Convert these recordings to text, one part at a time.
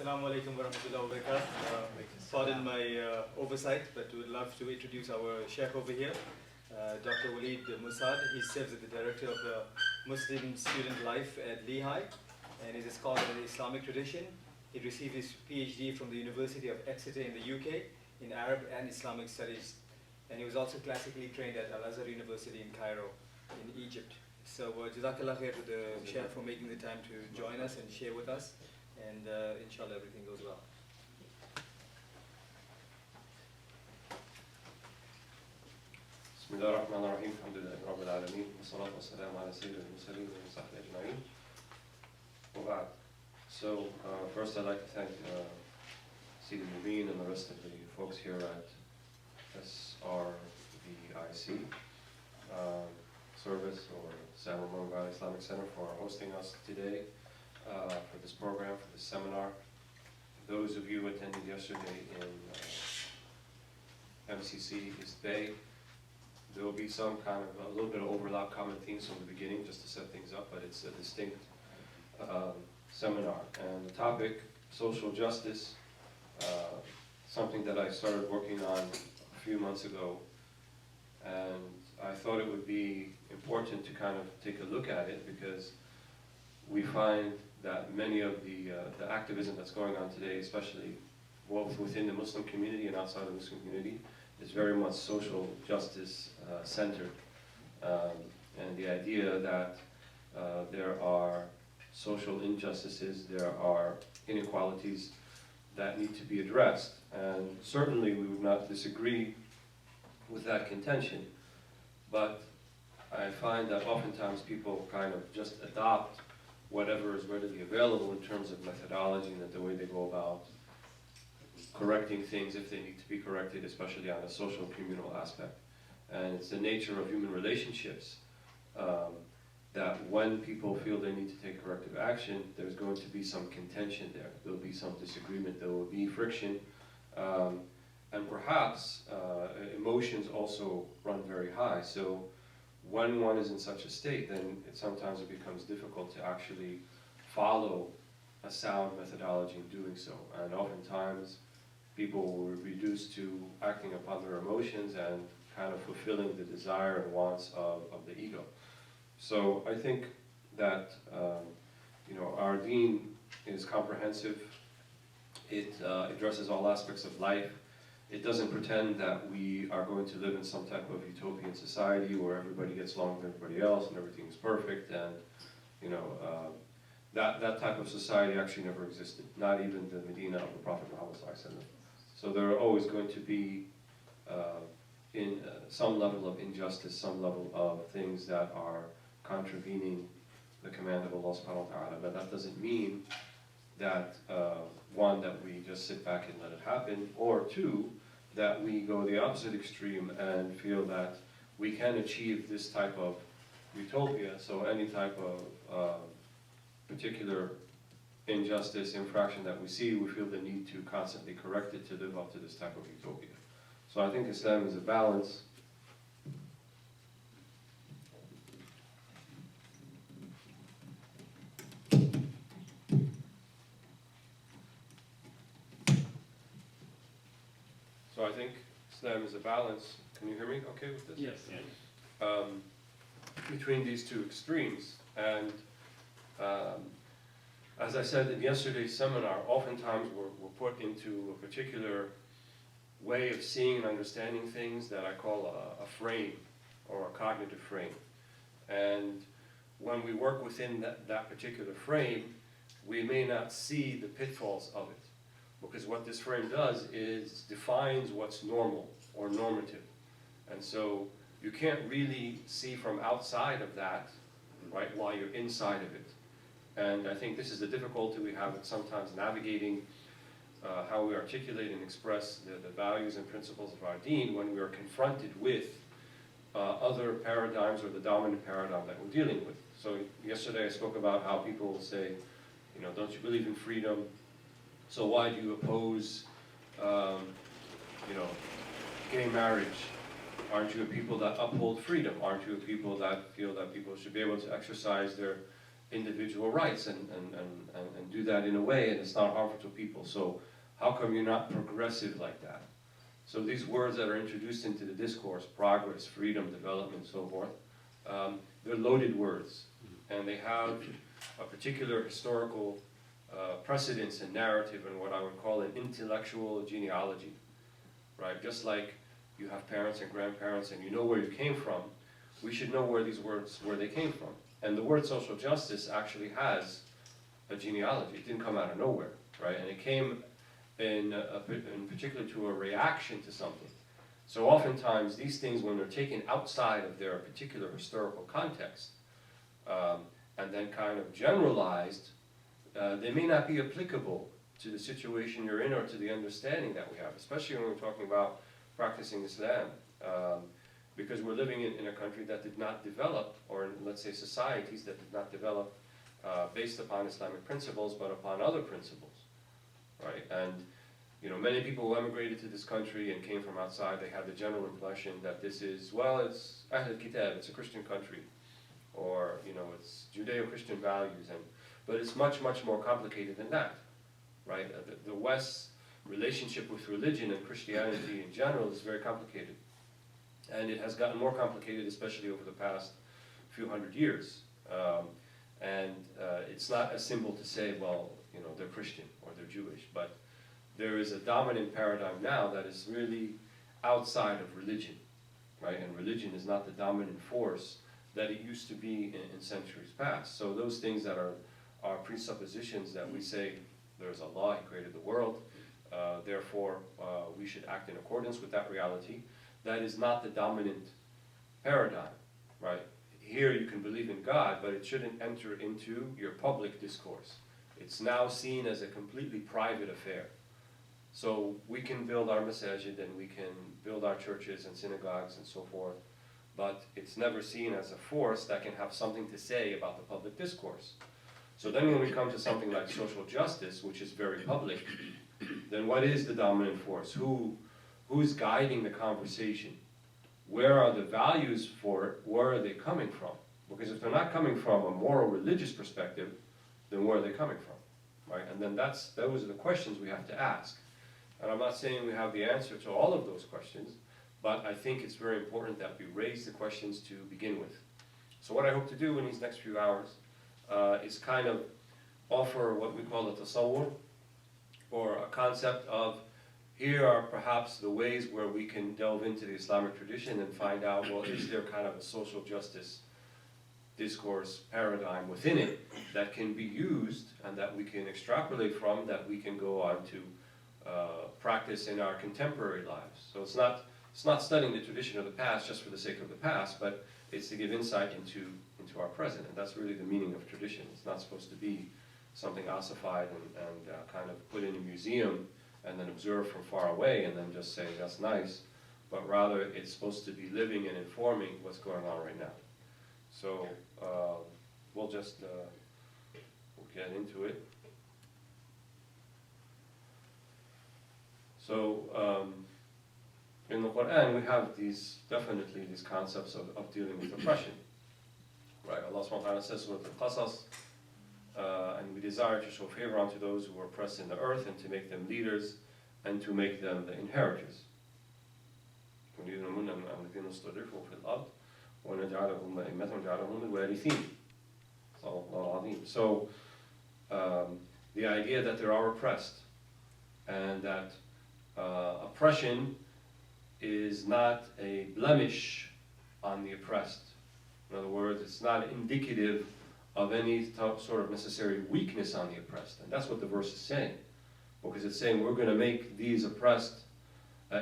Assalamu alaikum wa rahmatullahi wa barakatuh. Pardon my oversight, but we would love to introduce our Shaykh over here, Dr. Walead Mosaad. He serves as the director of the Muslim Student Life at Lehigh and is a scholar in the Islamic tradition. He received his PhD from the University of Exeter in the UK in Arab and Islamic studies. And he was also classically trained at Al-Azhar University in Cairo, in Egypt. So Jazakallah khair to the Shaykh for making the time to join us and share with us. And inshallah everything goes well. بسم الله الرحمن الرحيم الحمد لله رب العالمين والصلاة والسلام على سيد المرسلين وصحبه أجمعين وبعد. So first I'd like to thank Sidi Mubin and the rest of the folks here at SRVIC service or San Ramon Valley Islamic Center for hosting us today for this program, for this seminar. Those of you who attended yesterday in MCC East Bay, there will be some kind of a little bit of overlap, common themes from the beginning just to set things up, but it's a distinct seminar. And the topic, social justice, something that I started working on a few months ago, and I thought it would be important to kind of take a look at it because we find that many of the activism that's going on today, especially both within the Muslim community and outside the Muslim community, is very much social justice centered. And the idea that there are social injustices, there are inequalities that need to be addressed. And certainly we would not disagree with that contention. But I find that oftentimes people kind of just adopt whatever is readily available in terms of methodology and the way they go about correcting things if they need to be corrected, especially on a social communal aspect. And it's the nature of human relationships that when people feel they need to take corrective action, there's going to be some contention there. There'll be some disagreement, there will be friction, and perhaps emotions also run very high. So when one is in such a state, then sometimes it becomes difficult to actually follow a sound methodology in doing so. And oftentimes people were reduced to acting upon their emotions and kind of fulfilling the desire and wants of the ego. So I think that our deen is comprehensive. It addresses all aspects of life. It doesn't pretend that we are going to live in some type of utopian society where everybody gets along with everybody else and everything is perfect, and that type of society actually never existed, not even the Medina of the Prophet Muhammad ﷺ. So there are always going to be some level of injustice, some level of things that are contravening the command of Allah subhanahu wa ta'ala. But that doesn't mean that one, that we just sit back and let it happen, or two, that we go the opposite extreme and feel that we can achieve this type of utopia. So any type of particular injustice, infraction that we see, we feel the need to constantly correct it to live up to this type of utopia. So I think Islam is a balance. So I think Islam is a balance. Can you hear me okay with this? Yes. Between these two extremes. And as I said in yesterday's seminar, oftentimes we're put into a particular way of seeing and understanding things that I call a frame or a cognitive frame. And when we work within that particular frame, we may not see the pitfalls of it. Because what this frame does is defines what's normal or normative. And so you can't really see from outside of that, right, while you're inside of it. And I think this is the difficulty we have with sometimes navigating how we articulate and express the values and principles of our deen when we are confronted with other paradigms or the dominant paradigm that we're dealing with. So yesterday I spoke about how people will say, don't you believe in freedom? So why do you oppose, gay marriage? Aren't you a people that uphold freedom? Aren't you a people that feel that people should be able to exercise their individual rights and do that in a way and it's not harmful to people. So how come you're not progressive like that? So these words that are introduced into the discourse, progress, freedom, development, so forth, they're loaded words, and they have a particular historical precedence and narrative and what I would call an intellectual genealogy, right? Just like you have parents and grandparents and you know where you came from, we should know where these words, where they came from. And the word social justice actually has a genealogy. It didn't come out of nowhere, right? And it came in particular to a reaction to something. So oftentimes these things, when they're taken outside of their particular historical context, and then kind of generalized, they may not be applicable to the situation you're in or to the understanding that we have, especially when we're talking about practicing Islam. Because we're living in a country that did not develop, or let's say societies that did not develop based upon Islamic principles, but upon other principles, right? And you know, many people who emigrated to this country and came from outside, they had the general impression that this is, well, it's Ahl Kitab, it's a Christian country, or you know, it's Judeo-Christian values, but it's much, much more complicated than that, right? The West's relationship with religion and Christianity in general is very complicated. And it has gotten more complicated, especially over the past few hundred years. It's not as simple to say, well, you know, they're Christian or they're Jewish, but there is a dominant paradigm now that is really outside of religion, right? And religion is not the dominant force that it used to be in centuries past. So those things that are presuppositions that we say there's Allah, He created the world, therefore we should act in accordance with that reality. That is not the dominant paradigm, right? Here you can believe in God, but it shouldn't enter into your public discourse. It's now seen as a completely private affair. So we can build our masajid and we can build our churches and synagogues and so forth, but it's never seen as a force that can have something to say about the public discourse. So then when we come to something like social justice, which is very public, then what is the dominant force? Who's guiding the conversation? Where are the values for it? Where are they coming from? Because if they're not coming from a moral religious perspective, then where are they coming from, right? And then those are the questions we have to ask. And I'm not saying we have the answer to all of those questions, but I think it's very important that we raise the questions to begin with. So what I hope to do in these next few hours is kind of offer what we call a tasawwur, or a concept of, here are perhaps the ways where we can delve into the Islamic tradition and find out, well, is there kind of a social justice discourse paradigm within it that can be used and that we can extrapolate from, that we can go on to practice in our contemporary lives. So it's not studying the tradition of the past just for the sake of the past, but it's to give insight into our present, and that's really the meaning of tradition. It's not supposed to be something ossified and kind of put in a museum and then observe from far away and then just say, that's nice, but rather it's supposed to be living and informing what's going on right now. So we'll just we'll get into it. So in the Quran we have definitely these concepts of dealing with oppression. Right, Allah subhanahu wa ta'ala says, Surah Al-Qasas, and we desire to show favor unto those who are oppressed in the earth and to make them leaders and to make them the inheritors. So the idea that they are oppressed and that oppression is not a blemish on the oppressed. In other words, it's not indicative of any sort of necessary weakness on the oppressed. And that's what the verse is saying. Because it's saying we're going to make these oppressed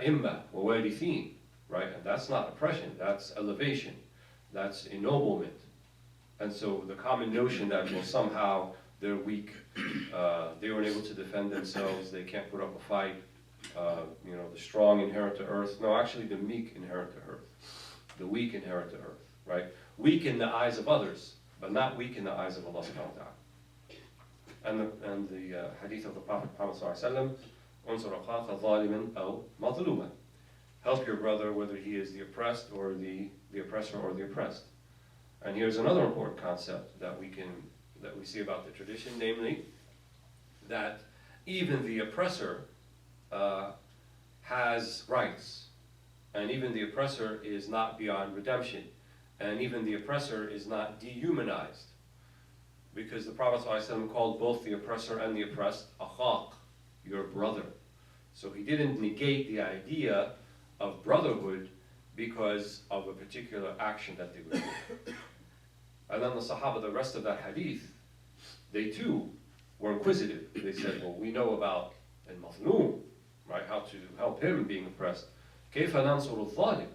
imma, wa warithin, right? And that's not oppression, that's elevation, that's ennoblement. And so the common notion that, well, somehow they're weak, they weren't able to defend themselves, they can't put up a fight, you know, the strong inherit the earth. No, actually the meek inherit the earth. The weak inherit the earth, right? Weak in the eyes of others, but not weak in the eyes of Allah subhanahu wa ta'ala. And the hadith of the Prophet Muhammad sallallahu alaihi wasallam, help your brother whether he is the oppressed or the oppressor or the oppressed. And here's another important concept that we can that we see about the tradition, namely that even the oppressor has rights, and even the oppressor is not beyond redemption, and even the oppressor is not dehumanized, because the Prophet ﷺ called both the oppressor and the oppressed akhaq, your brother. So he didn't negate the idea of brotherhood because of a particular action that they would do. And then the Sahaba, the rest of that hadith, they too were inquisitive. They said, well, we know about al-mazlum, right, how to help him being oppressed. كيف ننصر الظالم,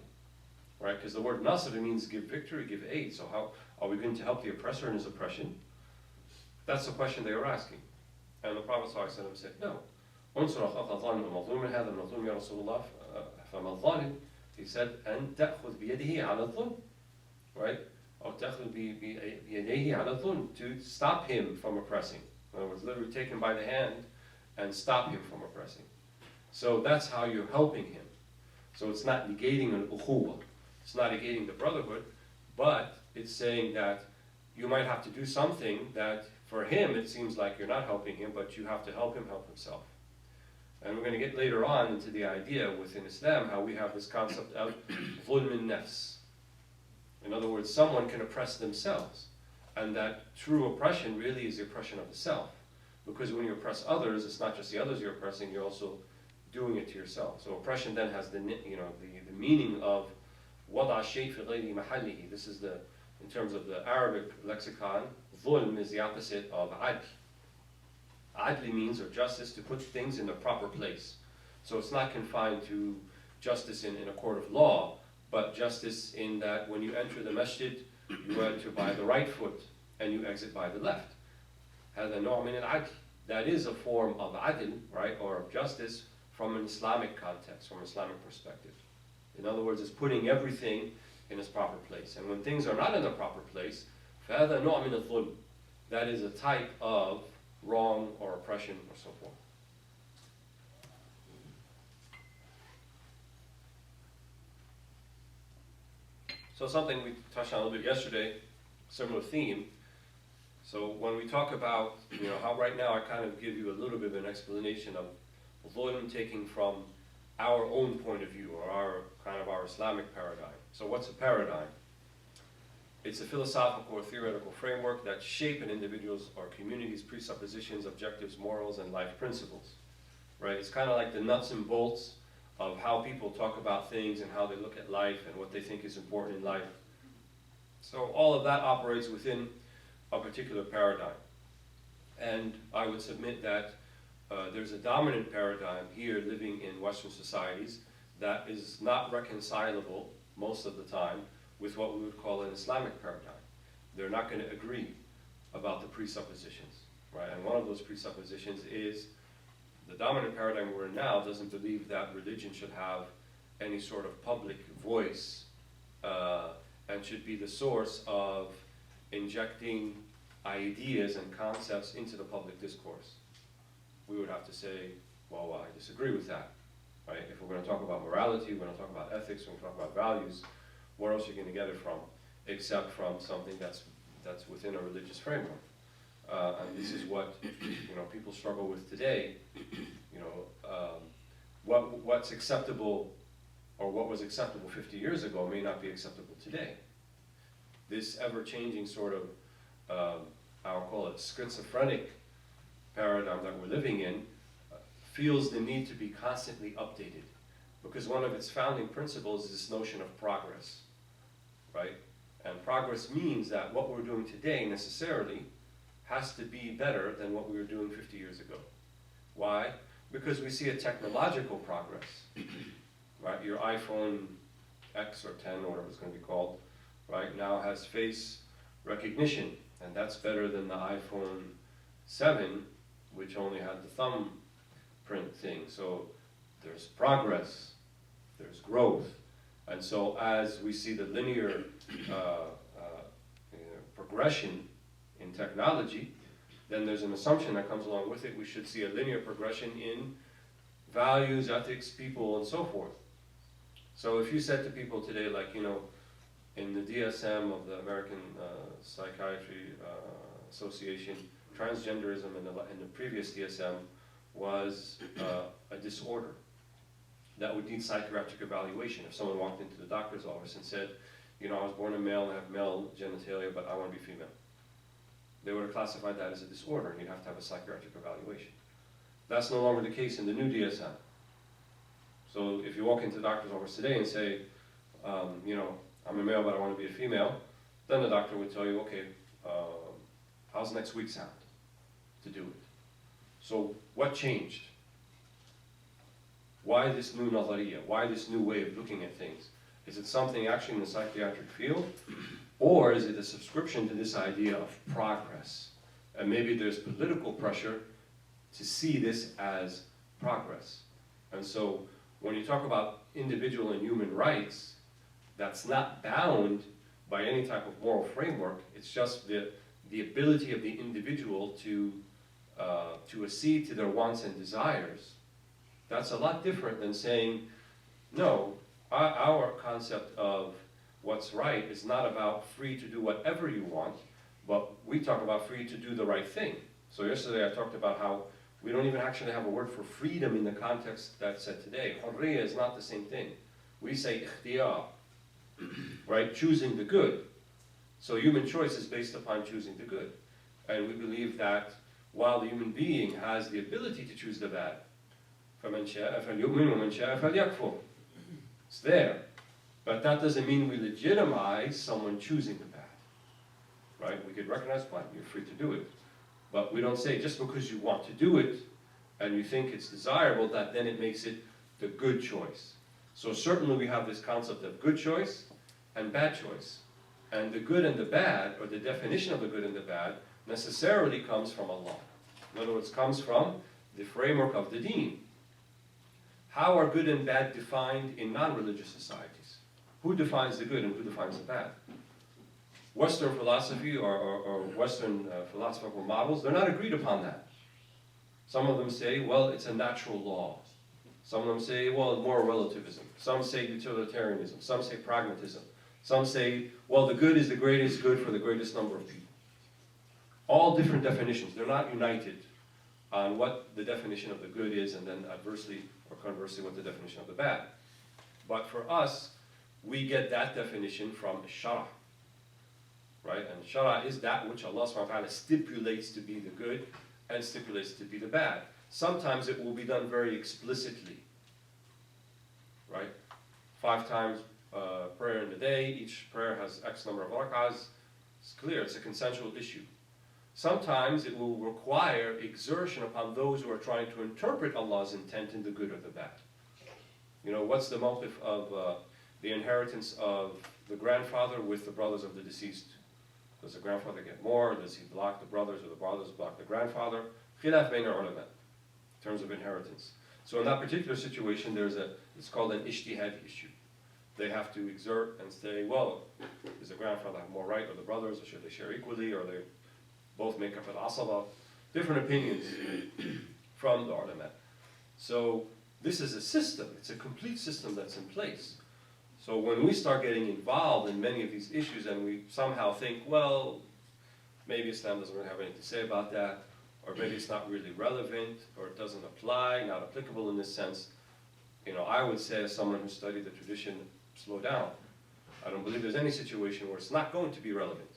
right, because the word nasr means give victory, give aid. So how are we going to help the oppressor in his oppression? That's the question they were asking. And the Prophet ﷺ said, no. انصر أخاك الظالم المظلوم هذا المظلوم يا رسول الله فما الظالم. He said, أن تأخذ بيده على الظلم, right? أو تأخذ بيديه على الظلم, to stop him from oppressing. In other words, literally take him by the hand and stop him from oppressing. So that's how you're helping him. So it's not negating an ukhuwa, it's not negating the brotherhood, but it's saying that you might have to do something that for him it seems like you're not helping him, but you have to help him help himself. And we're going to get later on into the idea within Islam how we have this concept of dhulm al-nafs. In other words, someone can oppress themselves, and that true oppression really is the oppression of the self. Because when you oppress others, it's not just the others you're oppressing, you're also doing it to yourself. So oppression then has the meaning of wada shay fi ghayri mahallihi. This is in terms of the Arabic lexicon, dhulm is the opposite of adl. Adli means, or justice, to put things in their proper place. So it's not confined to justice in a court of law, but justice in that when you enter the masjid, you enter by the right foot and you exit by the left. هذا نوع من العدل. That is a form of adl, right, or of justice from an Islamic context, from an Islamic perspective. In other words, it's putting everything in its proper place. And when things are not in the proper place, فهذا نوع من الظلم. That is a type of wrong or oppression or so forth. So something we touched on a little bit yesterday, similar theme. So when we talk about, how right now I kind of give you a little bit of an explanation of dhulm taking from our own point of view, or our Islamic paradigm. So what's a paradigm? It's a philosophical or theoretical framework that shape an individual's or community's presuppositions, objectives, morals, and life principles. Right? It's kind of like the nuts and bolts of how people talk about things and how they look at life and what they think is important in life. So all of that operates within a particular paradigm. And I would submit that there's a dominant paradigm here living in Western societies that is not reconcilable most of the time with what we would call an Islamic paradigm. They're not going to agree about the presuppositions, right? And one of those presuppositions is the dominant paradigm we're in now doesn't believe that religion should have any sort of public voice and should be the source of injecting ideas and concepts into the public discourse. We would have to say, well, I disagree with that, right? If we're going to talk about morality, we're going to talk about ethics, we're going to talk about values, where else are you going to get it from, except from something that's within a religious framework? And this is what people struggle with today. What's acceptable, or what was acceptable 50 years ago, may not be acceptable today. This ever-changing sort of, I'll call it schizophrenic paradigm that we're living in, feels the need to be constantly updated, because one of its founding principles is this notion of progress, right? And progress means that what we're doing today necessarily has to be better than what we were doing 50 years ago. Why? Because we see a technological progress, right? Your iPhone X or 10 or whatever it's going to be called, right, now has face recognition, and that's better than the iPhone 7, which only had the thumbprint thing. So there's progress, there's growth. And so as we see the linear progression in technology, then there's an assumption that comes along with it. We should see a linear progression in values, ethics, people, and so forth. So if you said to people today, like, in the DSM of the American Psychiatry Association, transgenderism in the previous DSM was a disorder that would need psychiatric evaluation. If someone walked into the doctor's office and said, you know, I was born a male and have male genitalia, but I want to be female, they would have classified that as a disorder, and you'd have to have a psychiatric evaluation. That's no longer the case in the new DSM. So if you walk into the doctor's office today and say, you know, I'm a male, but I want to be a female, then the doctor would tell you, okay, how's next week sound to do it? So what changed? Why this new nazariya? Why this new way of looking at things? Is it something actually in the psychiatric field? Or is it a subscription to this idea of progress? And maybe there's political pressure to see this as progress. And so when you talk about individual and human rights, that's not bound by any type of moral framework. It's just the ability of the individual to accede to their wants and desires. That's a lot different than saying, no, our concept of what's right is not about free to do whatever you want, but we talk about free to do the right thing. So yesterday I talked about how we don't even actually have a word for freedom in the context that's said today. Hurriya is not the same thing. We say ikhtiyar, right? Choosing the good. So human choice is based upon choosing the good. And we believe that while the human being has the ability to choose the bad, فَمَنْ شَاءَ فَلْيُؤْمِنْ وَمَنْ شَاءَ فَلْيَكْفُرْ. It's there. But that doesn't mean we legitimize someone choosing the bad. Right? We could recognize, fine, you're free to do it. But we don't say just because you want to do it and you think it's desirable that then it makes it the good choice. So certainly we have this concept of good choice and bad choice. And the good and the bad, or the definition of the good and the bad, necessarily comes from Allah. In other words, comes from the framework of the deen. How are good and bad defined in non-religious societies? Who defines the good and who defines the bad? Western philosophy or Western philosophical models, they're not agreed upon that. Some of them say, well, it's a natural law. Some of them say, well, moral relativism. Some say utilitarianism. Some say pragmatism. Some say, well, the good is the greatest good for the greatest number of people. All different definitions. They're not united on what the definition of the good is, and then adversely or conversely what the definition of the bad. But for us, we get that definition from Shara. Right? And Shara is that which Allah subhanahu wa ta'ala stipulates to be the good and stipulates to be the bad. Sometimes it will be done very explicitly. Right? 5 times prayer in the day, each prayer has X number of rak'ahs. It's clear, it's a consensual issue. Sometimes it will require exertion upon those who are trying to interpret Allah's intent in the good or the bad. You know, what's the motive of the inheritance of the grandfather with the brothers of the deceased? Does the grandfather get more? Does he block the brothers, or the brothers block the grandfather? Khilaf bayna ulama in terms of inheritance. So in that particular situation, it's called an ijtihad issue. They have to exert and say, well, does the grandfather have more right, or the brothers, or should they share equally, or they both make up an asaba? Different opinions from the ulama. So this is a system. It's a complete system that's in place. So when we start getting involved in many of these issues and we somehow think, well, maybe Islam doesn't really have anything to say about that, or maybe it's not really relevant, or it doesn't apply, not applicable in this sense, you know, I would say as someone who studied the tradition, slow down. I don't believe there's any situation where it's not going to be relevant.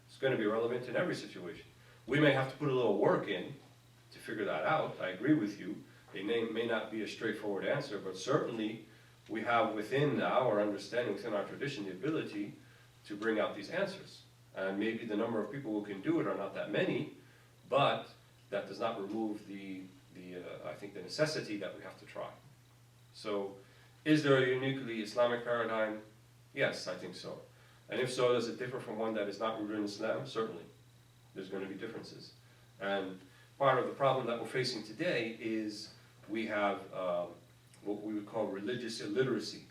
It's going to be relevant in every situation. We may have to put a little work in to figure that out. I agree with you. It may not be a straightforward answer, but certainly we have within our understanding, within our tradition, the ability to bring out these answers. And maybe the number of people who can do it are not that many, but that does not remove I think the necessity that we have to try. So, is there a uniquely Islamic paradigm? Yes, I think so. And if so, does it differ from one that is not rooted in Islam? Certainly. There's going to be differences. And part of the problem that we're facing today is we have what we would call religious illiteracy.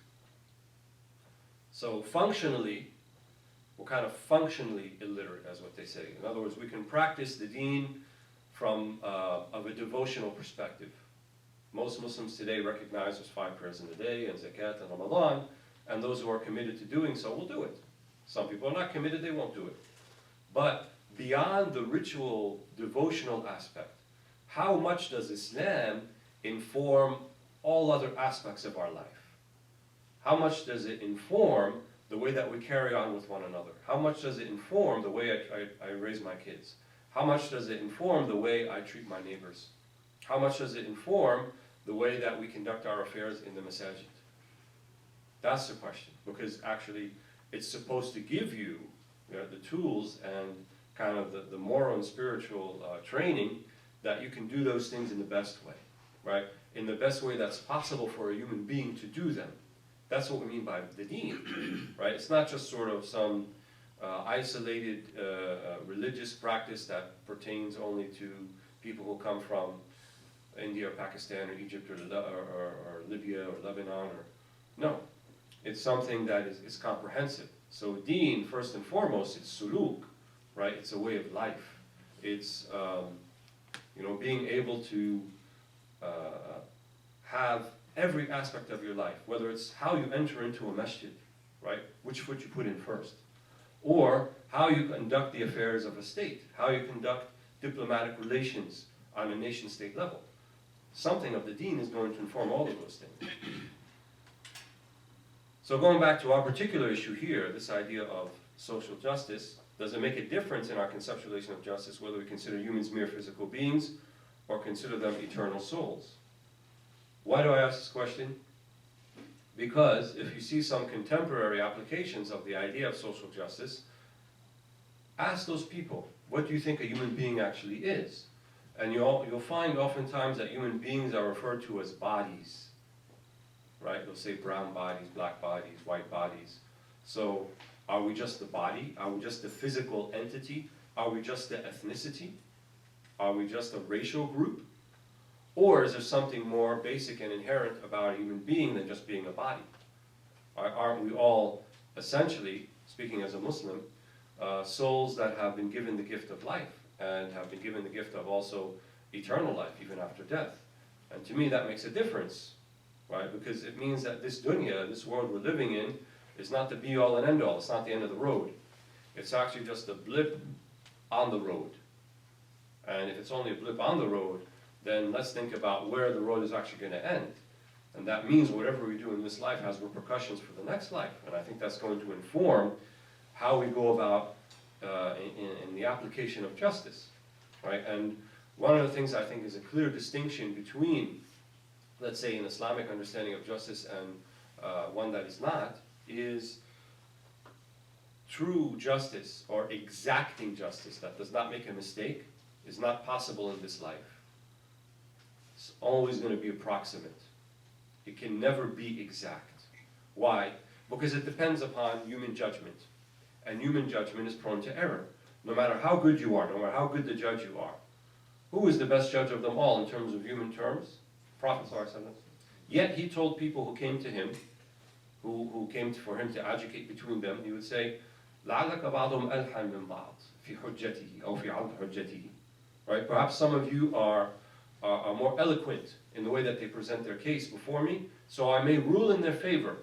So functionally, we're kind of functionally illiterate, as what they say. In other words, we can practice the deen from of a devotional perspective. Most Muslims today recognize there's 5 prayers in the day, and zakat, and Ramadan, and those who are committed to doing so will do it. Some people are not committed, they won't do it. But beyond the ritual, devotional aspect, how much does Islam inform all other aspects of our life? How much does it inform the way that we carry on with one another? How much does it inform the way I raise my kids? How much does it inform the way I treat my neighbors? How much does it inform the way that we conduct our affairs in the masajid? That's the question, because actually it's supposed to give you, the tools and kind of the moral and spiritual training that you can do those things in the best way, right? In the best way that's possible for a human being to do them. That's what we mean by the deen, right? It's not just sort of some isolated religious practice that pertains only to people who come from India or Pakistan or Egypt or Libya or Lebanon. No, it's something that is comprehensive. So deen, first and foremost, it's suluk, right? It's a way of life. It's being able to have every aspect of your life, whether it's how you enter into a masjid, right? Which foot you put in first, or how you conduct the affairs of a state, how you conduct diplomatic relations on a nation-state level. Something of the deen is going to inform all of those things. So going back to our particular issue here, this idea of social justice, does it make a difference in our conceptualization of justice whether we consider humans mere physical beings or consider them eternal souls? Why do I ask this question? Because if you see some contemporary applications of the idea of social justice, ask those people, what do you think a human being actually is? And you'll find oftentimes that human beings are referred to as bodies, right? They'll say brown bodies, black bodies, white bodies. So are we just the body? Are we just the physical entity? Are we just the ethnicity? Are we just a racial group? Or is there something more basic and inherent about a human being than just being a body? Aren't we all, essentially, speaking as a Muslim, souls that have been given the gift of life and have been given the gift of also eternal life, even after death? And to me, that makes a difference, right? Because it means that this dunya, this world we're living in, is not the be-all and end-all. It's not the end of the road. It's actually just a blip on the road. And if it's only a blip on the road, then let's think about where the road is actually going to end. And that means whatever we do in this life has repercussions for the next life. And I think that's going to inform how we go about in the application of justice, right? And one of the things I think is a clear distinction between, let's say, an Islamic understanding of justice and one that is not, is true justice or exacting justice that does not make a mistake is not possible in this life. It's always going to be approximate. It can never be exact. Why? Because it depends upon human judgment. And human judgment is prone to error. No matter how good you are, no matter how good the judge you are. Who is the best judge of them all in terms of human terms? Prophet ﷺ. Yet he told people who came to him, who came for him to educate between them, he would say, لَعَلَّكَ بَعْضُهُمْ أَلْحَنْ مِنْ بَعْضٍ فِي حُجَّتِهِ أو فِي عَرْضِ حُجَّتِهِ. Right? Perhaps some of you are more eloquent in the way that they present their case before me, so I may rule in their favor.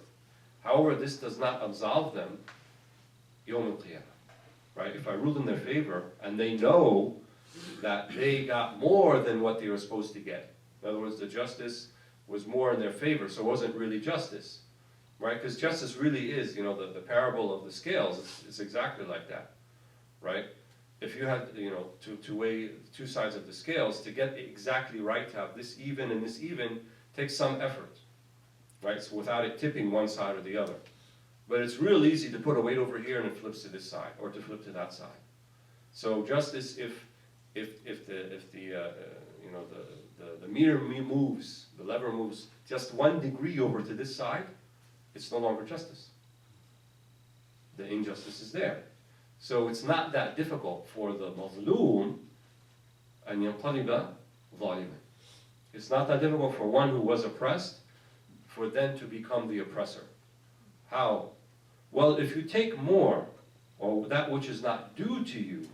However, this does not absolve them Yawm al-Qiyamah. Right? If I rule in their favor and they know that they got more than what they were supposed to get. In other words, the justice was more in their favor, so it wasn't really justice. Right? Because justice really is, the parable of the scales, it's exactly like that. Right? If you had, to weigh two sides of the scales, to get exactly right, to have this even and this even, takes some effort, right? So without it tipping one side or the other. But it's real easy to put a weight over here and it flips to this side, or to flip to that side. So justice, if the meter moves, the lever moves just 1 degree over to this side, it's no longer justice. The injustice is there. So it's not that difficult for the mazloom an yanqaliba zaliman. It's not that difficult for one who was oppressed for then to become the oppressor. How? Well, if you take more, or that which is not due to you,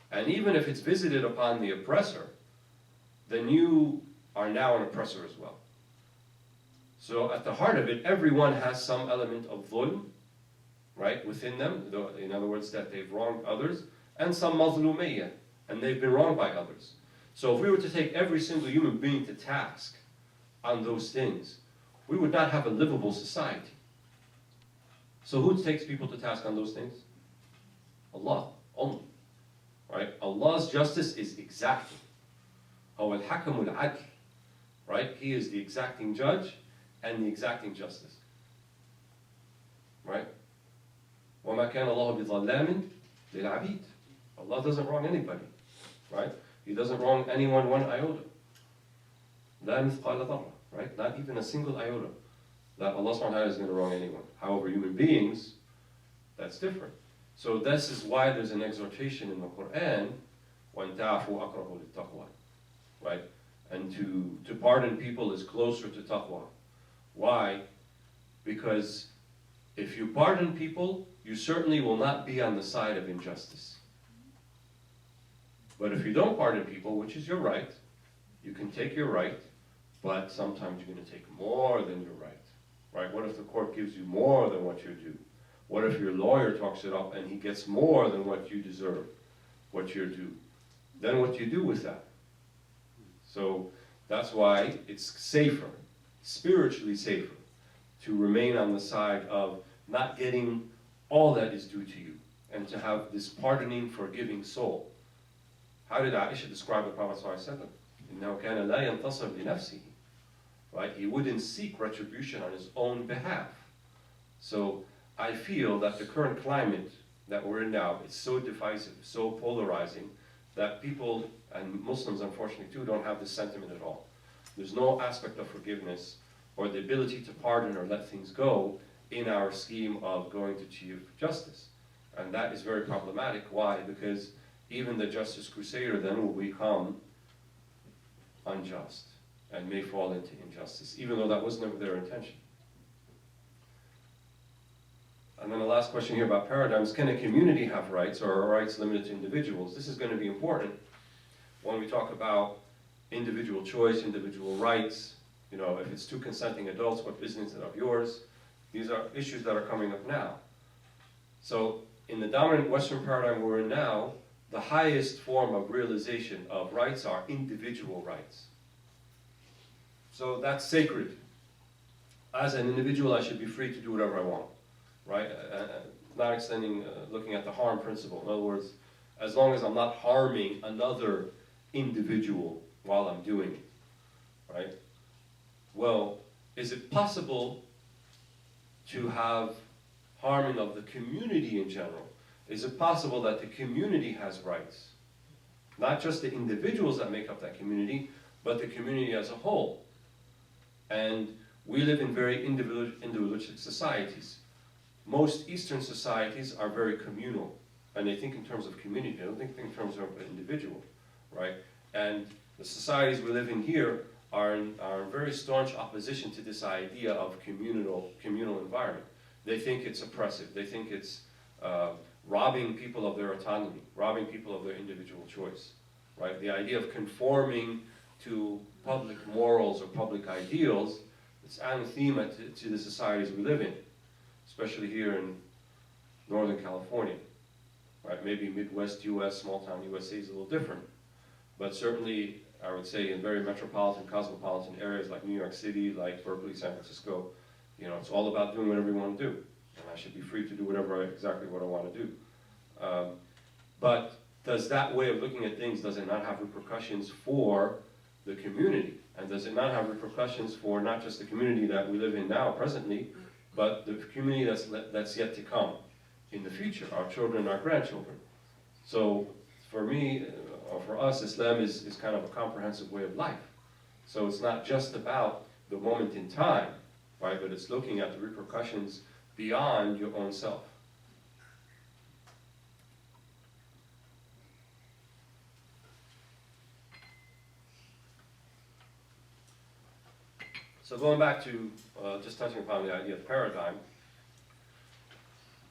and even if it's visited upon the oppressor, then you are now an oppressor as well. So at the heart of it, everyone has some element of dhulm, right, within them, in other words, that they've wronged others, and some mazlumiyya, and they've been wronged by others. So if we were to take every single human being to task on those things, we would not have a livable society. So who takes people to task on those things? Allah only. Right? Allah's justice is exacting. Huwa al-hakamu al-adl. Right? He is the exacting judge and the exacting justice. Right? وَمَا كَانَ اللَّهُ بِظَلَّامٍ لِلْعَبِيدِ. Allah doesn't wrong anybody. Right? He doesn't wrong anyone one iota. لَا مِثْقَالَ ذَرَّةٍ. Right? Not even a single iota that Allah subhanahu wa ta'ala is going to wrong anyone. However, human beings, that's different. So this is why there's an exhortation in the Quran, وَأَن تَعْفُوا أَقْرَبُ لِلتَّقْوَى. Right? And to pardon people is closer to taqwa. Why? Because if you pardon people, you certainly will not be on the side of injustice. But if you don't pardon people, which is your right, you can take your right, but sometimes you're going to take more than your right. Right? What if the court gives you more than what you're due? What if your lawyer talks it up and he gets more than what you deserve, what you're due? Then what do you do with that? So that's why it's safer, spiritually safer, to remain on the side of not getting all that is due to you, and to have this pardoning, forgiving soul. How did Aisha describe the Prophet ﷺ? إِنَّهُ كَانَ لَا يَنْتَصِرْ لِنَفْسِهِ. Right? He wouldn't seek retribution on his own behalf. So I feel that the current climate that we're in now is so divisive, so polarizing, that people, and Muslims unfortunately too, don't have this sentiment at all. There's no aspect of forgiveness or the ability to pardon or let things go in our scheme of going to achieve justice. And that is very problematic. Why? Because even the justice crusader then will become unjust and may fall into injustice, even though that was never their intention. And then the last question here about paradigms: can a community have rights, or are rights limited to individuals? This is going to be important when we talk about individual choice, individual rights. You know, if it's two consenting adults, what business is it of yours? These are issues that are coming up now. So in the dominant Western paradigm we're in now, the highest form of realization of rights are individual rights. So that's sacred. As an individual, I should be free to do whatever I want, right? Not extending, looking at the harm principle. In other words, as long as I'm not harming another individual while I'm doing it, right? Well, is it possible to have harming of the community in general? Is it possible that the community has rights? Not just the individuals that make up that community, but the community as a whole. And we live in very individualistic societies. Most Eastern societies are very communal, and they think in terms of community. They don't think in terms of an individual, right? And the societies we live in here are in very staunch opposition to this idea of communal environment. They think it's oppressive. They think it's robbing people of their autonomy, robbing people of their individual choice, right? The idea of conforming to public morals or public ideals, it's anathema to the societies we live in, especially here in Northern California, right? Maybe Midwest US, small town USA is a little different, but certainly I would say in very metropolitan, cosmopolitan areas like New York City, like Berkeley, San Francisco, you know, it's all about doing whatever you want to do, and I should be free to do exactly what I want to do. But does that way of looking at things, does it not have repercussions for the community? And does it not have repercussions for not just the community that we live in now, presently, but the community that's yet to come in the future, our children, our grandchildren? So for me, or for us, Islam is kind of a comprehensive way of life. So it's not just about the moment in time, right? But it's looking at the repercussions beyond your own self. So going back to just touching upon the idea of paradigm,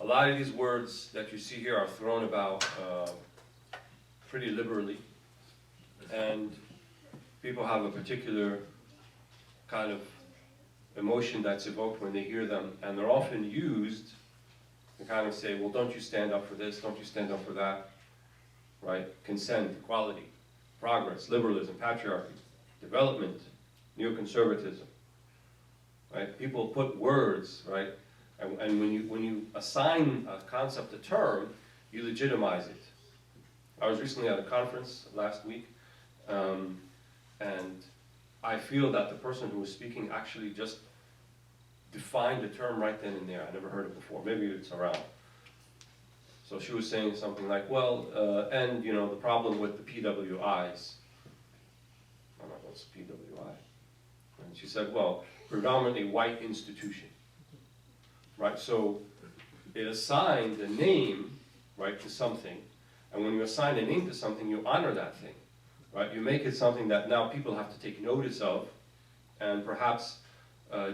a lot of these words that you see here are thrown about pretty liberally, and people have a particular kind of emotion that's evoked when they hear them, and they're often used to kind of say, well, don't you stand up for this, don't you stand up for that. right? Consent, equality, progress, liberalism, patriarchy, development, neoconservatism, right? People put words, right? And when you assign a concept a term, you legitimize it. I was recently at a conference last week, and I feel that the person who was speaking actually just defined the term right then and there. I never heard it before. Maybe it's around. So she was saying something like, well, and you know, the problem with the PWIs. I don't know what's PWI. And she said, well, predominantly white institution. Right? So it assigned a name, right, to something. And when you assign a name to something, you honor that thing. Right? You make it something that now people have to take notice of and perhaps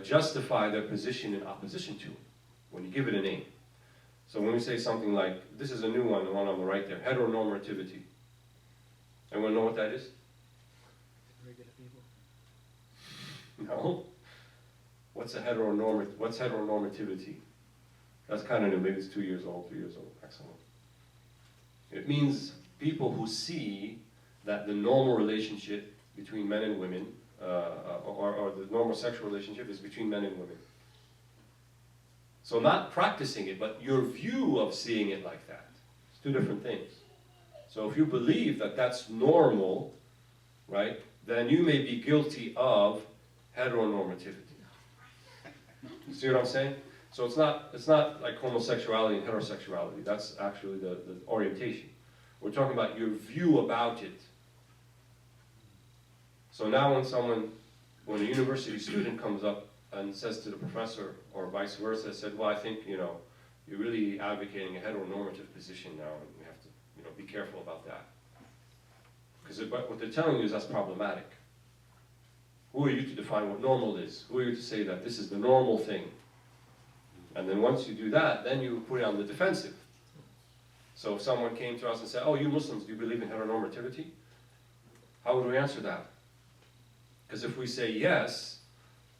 justify their position in opposition to when you give it a name. So when we say something like, this is a new one, the one on the right there, heteronormativity. Anyone know what that is? Regular people. No? What's heteronormativity? That's kind of new, maybe it's 2 years old, 3 years old, excellent. It means people who see that the normal relationship between men and women, or the normal sexual relationship is between men and women. So not practicing it, but your view of seeing it like that. It's two different things. So if you believe that that's normal, right, then you may be guilty of heteronormativity. You see what I'm saying? So it's not like homosexuality and heterosexuality. That's actually the orientation. We're talking about your view about it. So now when a university student comes up and says to the professor, or vice versa, said, well, I think, you know, you're really advocating a heteronormative position now, and we have to, you know, be careful about that. Because what they're telling you is that's problematic. Who are you to define what normal is? Who are you to say that this is the normal thing? And then once you do that, then you put it on the defensive. So if someone came to us and said, oh, you Muslims, do you believe in heteronormativity? How would we answer that? Because if we say yes,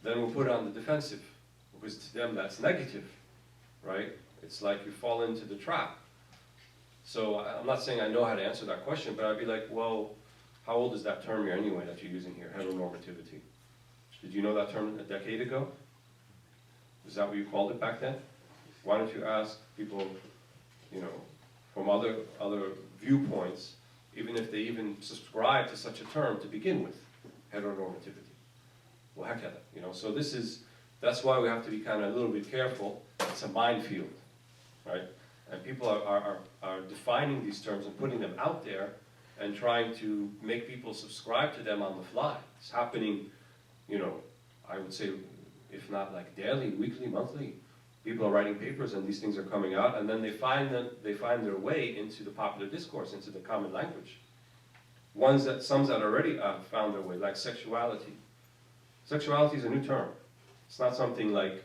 then we'll put it on the defensive. Because to them that's negative, right? It's like you fall into the trap. So I'm not saying I know how to answer that question, but I'd be like, well, how old is that term here anyway that you're using here, heteronormativity? Did you know that term a decade ago? Is that what you called it back then? Why don't you ask people, you know, from other viewpoints, even if they even subscribe to such a term to begin with, heteronormativity? Well, heck yeah, you know. So that's why we have to be kind of a little bit careful. It's a minefield, right? And people are defining these terms and putting them out there and trying to make people subscribe to them on the fly. It's happening, you know, I would say, if not like daily, weekly, monthly. People are writing papers and these things are coming out, and then they find their way into the popular discourse, into the common language. Some that already found their way, like sexuality. Sexuality is a new term. It's not something like,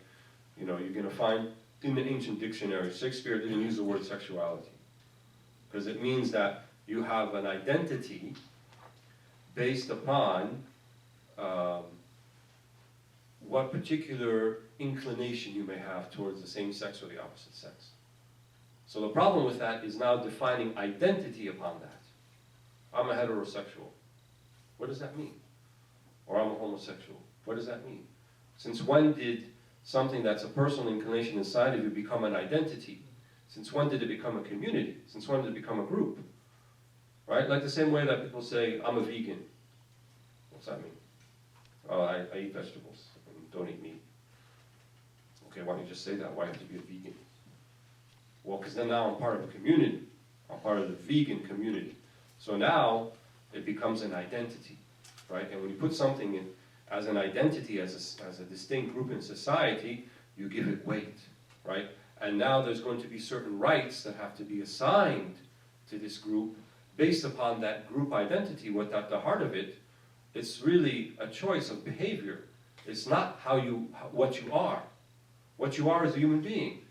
you know, you're going to find in the ancient dictionary. Shakespeare didn't use the word sexuality, because it means that you have an identity based upon what particular inclination you may have towards the same sex or the opposite sex. So the problem with that is now defining identity upon that. I'm a heterosexual. What does that mean? Or I'm a homosexual. What does that mean? Since when did something that's a personal inclination inside of you become an identity? Since when did it become a community? Since when did it become a group? Right? Like the same way that people say, I'm a vegan. What's that mean? Oh, I eat vegetables and don't eat meat. Okay, why don't you just say that? Why have to be a vegan? Well, because then now I'm part of a community. I'm part of the vegan community. So now it becomes an identity, right? And when you put something in as an identity, as a distinct group in society, you give it weight, right? And now there's going to be certain rights that have to be assigned to this group based upon that group identity. What at the heart of it, it's really a choice of behavior. It's not what you are. What you are is a human being.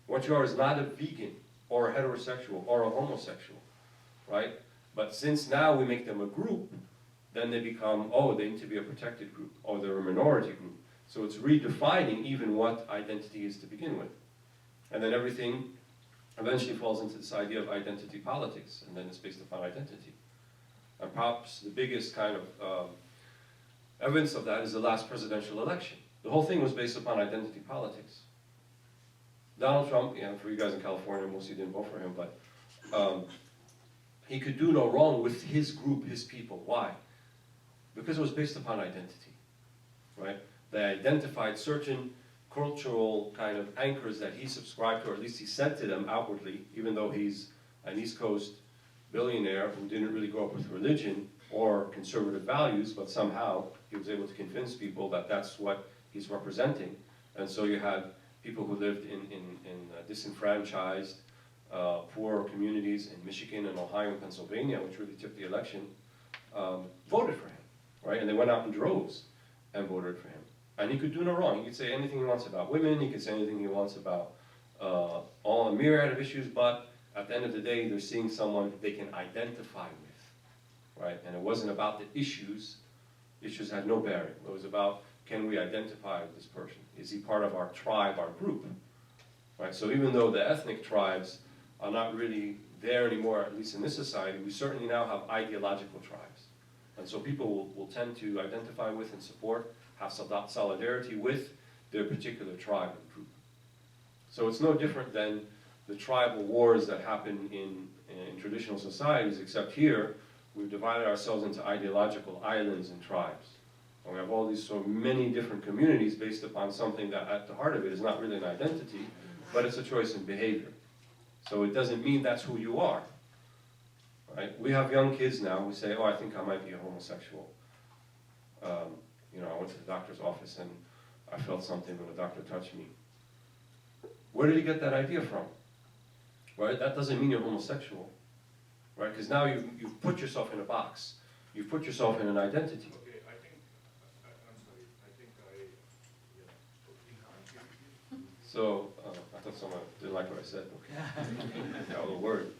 What you are is not a vegan or a heterosexual or a homosexual, right? But since now we make them a group, then they become, oh, they need to be a protected group, or they're a minority group. So it's redefining even what identity is to begin with. And then everything eventually falls into this idea of identity politics, and then it's based upon identity. And perhaps the biggest kind of evidence of that is the last presidential election. The whole thing was based upon identity politics. Donald Trump, for you guys in California, most of you didn't vote for him, but he could do no wrong with his group, his people. Why? Because it was based upon identity, right? They identified certain cultural kind of anchors that he subscribed to, or at least he said to them outwardly, even though he's an East Coast billionaire who didn't really grow up with religion or conservative values, but somehow he was able to convince people that that's what he's representing. And so you had people who lived in disenfranchised, poor communities in Michigan and Ohio and Pennsylvania, which really took the election, voted for him, right? And they went out in droves and voted for him. And he could do no wrong. He could say anything he wants about women, he could say anything he wants about all a myriad of issues, but at the end of the day, they're seeing someone they can identify with, right? And it wasn't about the issues. Issues had no bearing. It was about, can we identify with this person? Is he part of our tribe, our group? Right? So even though the ethnic tribes are not really there anymore, at least in this society, we certainly now have ideological tribes. And so people will tend to identify with and support, have solidarity with their particular tribe and group. So it's no different than the tribal wars that happen in traditional societies, except here we've divided ourselves into ideological islands and tribes. And we have all these so many different communities based upon something that at the heart of it is not really an identity, but it's a choice in behavior. So it doesn't mean that's who you are. Right? We have young kids now who say, oh, I think I might be a homosexual. I went to the doctor's office and I felt something when the doctor touched me. Where did he get that idea from? Right? That doesn't mean you're homosexual. Right? Because now you've put yourself in a box. You've put yourself in an identity. Okay, I'm sorry, So, I thought someone didn't like what I said. Okay. Yeah, the word.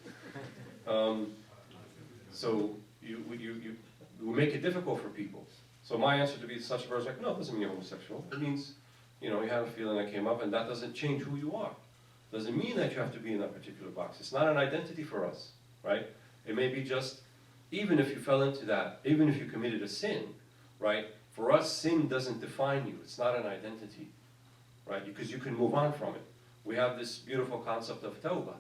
So, you make it difficult for people. So my answer to be such a person like, no, it doesn't mean you're homosexual. It means, you had a feeling that came up, and that doesn't change who you are. Doesn't mean that you have to be in that particular box. It's not an identity for us, right? It may be just, even if you fell into that, even if you committed a sin, right? For us, sin doesn't define you. It's not an identity, right? Because you can move on from it. We have this beautiful concept of tawbah,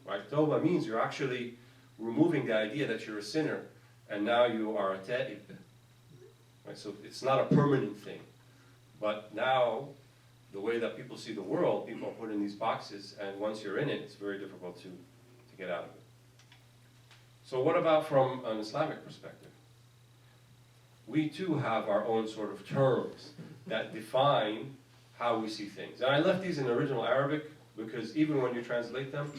right? Tawbah means you're actually removing the idea that you're a sinner, and now you are a ta'ib. Right? So it's not a permanent thing. But now, the way that people see the world, people are put in these boxes, and once you're in it, it's very difficult to get out of it. So what about from an Islamic perspective? We too have our own sort of terms that define how we see things. And I left these in original Arabic because even when you translate them,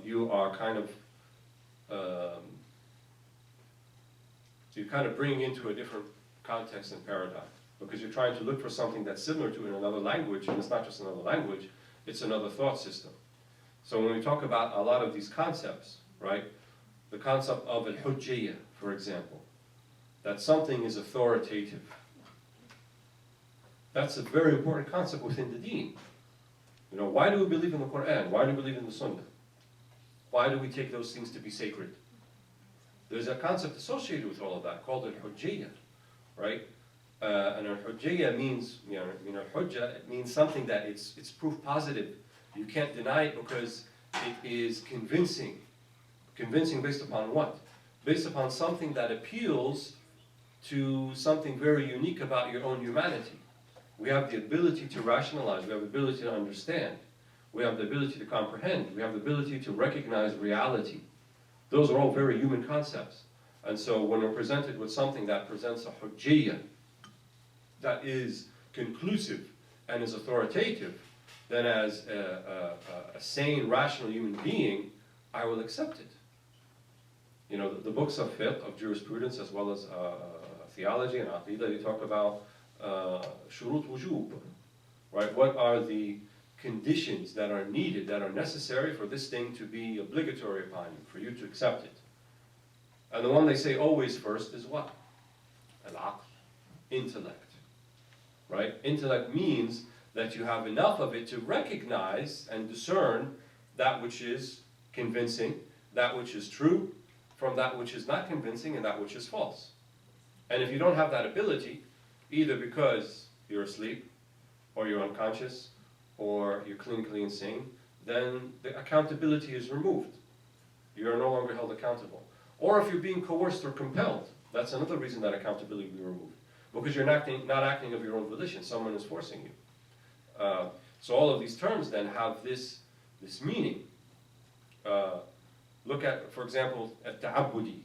you are kind of you're kind of bringing into a different context and paradigm, because you're trying to look for something that's similar to in another language, and it's not just another language, it's another thought system. So when we talk about a lot of these concepts, right, the concept of al-hujjiyah, for example, that something is authoritative, that's a very important concept within the deen. Why do we believe in the Quran? Why do we believe in the Sunnah? Why do we take those things to be sacred? There's a concept associated with all of that called al-hujjiyah, right? And al-hujjiyah means, al-hujjah, it means something that it's proof positive. You can't deny it because it is convincing. Convincing based upon what? Based upon something that appeals to something very unique about your own humanity. We have the ability to rationalize, we have the ability to understand, we have the ability to comprehend, we have the ability to recognize reality. Those are all very human concepts. And so when we're presented with something that presents a hujjiyah, that is conclusive and is authoritative, then as a sane, rational human being, I will accept it. The books of fiqh, of jurisprudence, as well as theology and aqidah, you talk about shurut wujub, right? What are the conditions that are needed, that are necessary for this thing to be obligatory upon you, for you to accept it? And the one they say always first is what? Al-aql, intellect, right? Intellect means that you have enough of it to recognize and discern that which is convincing, that which is true, from that which is not convincing and that which is false. And if you don't have that ability, either because you're asleep, or you're unconscious, or you're clinically insane, then the accountability is removed. You are no longer held accountable. Or if you're being coerced or compelled, that's another reason that accountability will be removed. Because you're not acting of your own volition, someone is forcing you. So all of these terms then have this meaning. Look at, for example, at-ta'abbudi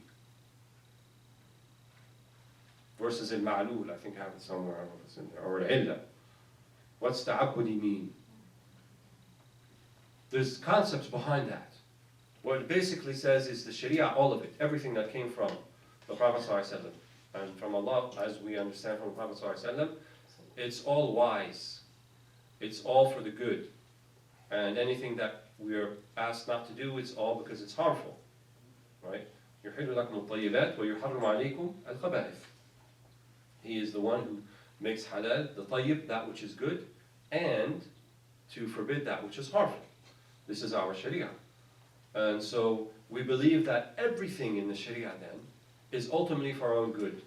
versus al-ma'lul. I think I have it somewhere, I don't know if it's in there, or al-illa. What's ta'abbudi mean? There's concepts behind that. What it basically says is the Sharia, all of it, everything that came from the Prophet ﷺ and from Allah, as we understand from the Prophet ﷺ, it's all wise. It's all for the good. And anything that we are asked not to do, it's all because it's harmful. Right? يُحِلُّ لَكُمُ الطَّيِّبَاتِ وَيُحَرِّمُ عَلَيْكُمْ الْخَبَائِثِ. He is the one who makes halal, the tayyib, that which is good, and to forbid that which is harmful. This is our Sharia. And so we believe that everything in the Sharia then is ultimately for our own good.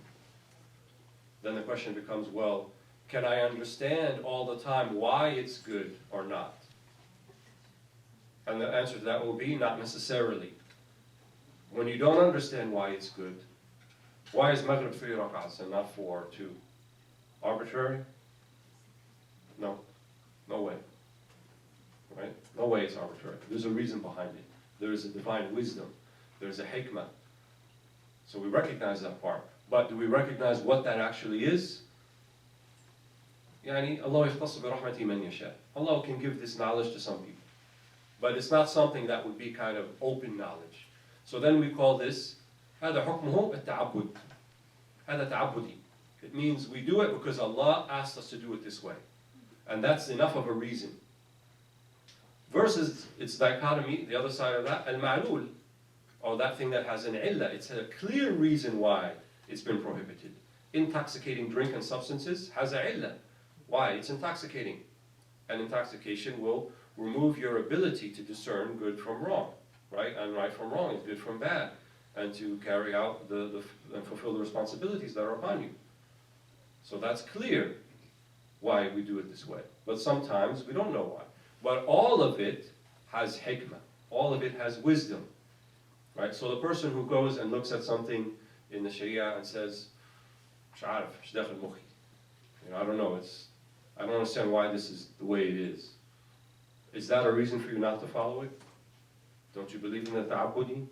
Then the question becomes, well, can I understand all the time why it's good or not? And the answer to that will be not necessarily. When you don't understand why it's good, why is Maghrib 3 rak'ahs and not 4 or 2? Arbitrary? No. No way. Right? No way it's arbitrary. There's a reason behind it. There is a divine wisdom. There's a hikmah. So we recognize that part. But do we recognize what that actually is? Yani, Allah يختص برحمته من يشاء. Allah can give this knowledge to some people. But it's not something that would be kind of open knowledge. So then we call this هذا حكمه التعبد. هذا تعبدي. It means we do it because Allah asked us to do it this way. And that's enough of a reason. Versus its dichotomy, the other side of that, al-ma'lul, or that thing that has an illah. It's a clear reason why it's been prohibited. Intoxicating drink and substances has a illah. Why? It's intoxicating. And intoxication will remove your ability to discern good from wrong, right? And right from wrong is good from bad. And to carry out and fulfill the responsibilities that are upon you. So that's clear why we do it this way. But sometimes we don't know why. But all of it has hikmah. All of it has wisdom. Right? So the person who goes and looks at something in the Sharia and says, مش عارف, مش داخل مخي. I don't know, I don't understand why this is the way it is. Is that a reason for you not to follow it? Don't you believe in the ta'abbudi?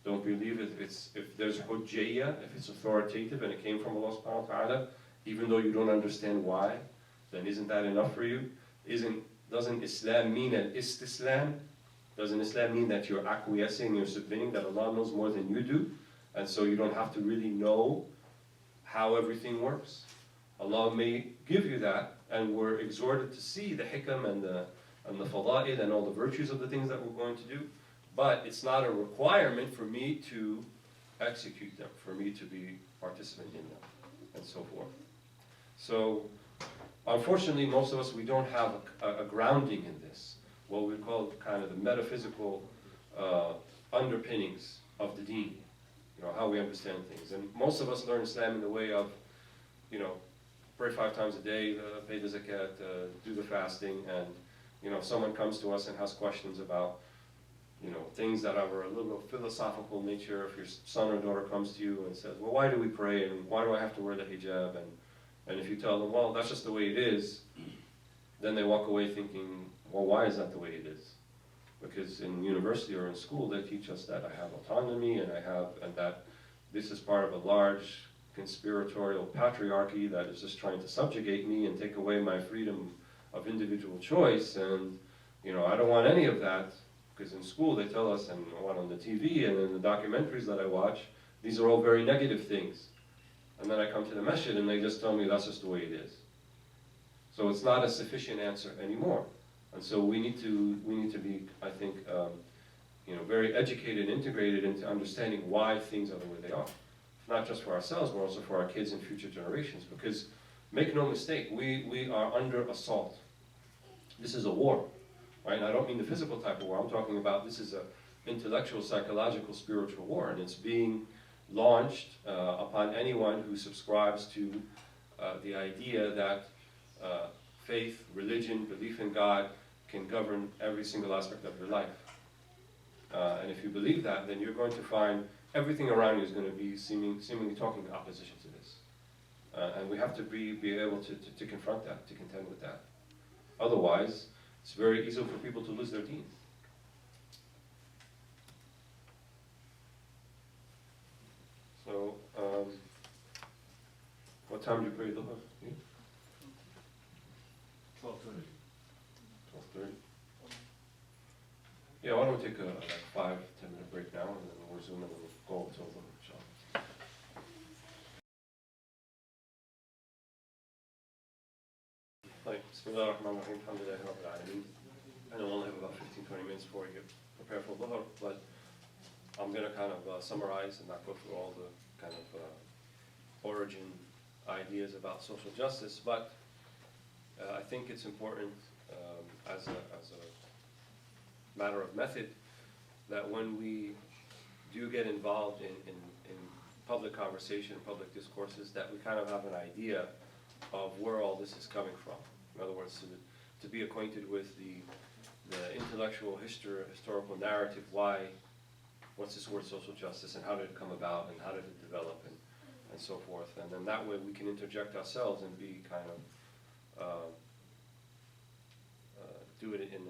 Don't believe if there's hujjiyah, if it's authoritative and it came from Allah subhanahu wa ta'ala, even though you don't understand why, then isn't that enough for you? Doesn't Islam mean al-istislam? Doesn't Islam mean that you're acquiescing, you're submitting, that Allah knows more than you do? And so you don't have to really know how everything works? Allah may give you that, and we're exhorted to see the hikam and the fada'il and all the virtues of the things that we're going to do. But it's not a requirement for me to execute them, for me to be participant in them, and so forth. So, unfortunately, most of us, we don't have a grounding in this, what we call kind of the metaphysical underpinnings of the deen, how we understand things. And most of us learn Islam in the way of, pray 5 times a day, pay the zakat, do the fasting, and, if someone comes to us and has questions about things that are a little philosophical nature, if your son or daughter comes to you and says, well, why do we pray, and why do I have to wear the hijab, and if you tell them, well, that's just the way it is, then they walk away thinking, well, why is that the way it is? Because in university or in school, they teach us that I have autonomy, and that this is part of a large conspiratorial patriarchy that is just trying to subjugate me and take away my freedom of individual choice, and I don't want any of that. Because in school they tell us, and what on the TV and in the documentaries that I watch, these are all very negative things. And then I come to the masjid and they just tell me that's just the way it is. So it's not a sufficient answer anymore. And so we need to be, I think, very educated, integrated into understanding why things are the way they are. Not just for ourselves, but also for our kids and future generations. Because make no mistake, we are under assault. This is a war. right? And I don't mean the physical type of war. I'm talking about this is a intellectual, psychological, spiritual war, and it's being launched upon anyone who subscribes to the idea that faith, religion, belief in God can govern every single aspect of your life. And if you believe that, then you're going to find everything around you is going to be seemingly talking in opposition to this. And we have to be able to confront that, to contend with that. Otherwise, it's very easy for people to lose their deen. So, what time do you pray Dhuhr? 12:30. 12:30. Yeah, why don't we take a like 5-10 minute break now, and then we'll resume, and then we'll go until the inshallah. Like, Bismillah ar-Rahman ar-Rahim, alhamdulillahi rabbil alameen. I know we'll only have about 15-20 minutes before we get prepared for Dhuhr, but I'm going to kind of summarize and not go through all the kind of origin ideas about social justice, but I think it's important as a matter of method that when we do get involved in public conversation, public discourses, that we kind of have an idea of where all this is coming from. In other words, to be acquainted with the intellectual historical narrative, what's this word social justice, and how did it come about, and how did it develop, and so forth. And then that way we can interject ourselves and be kind of do it in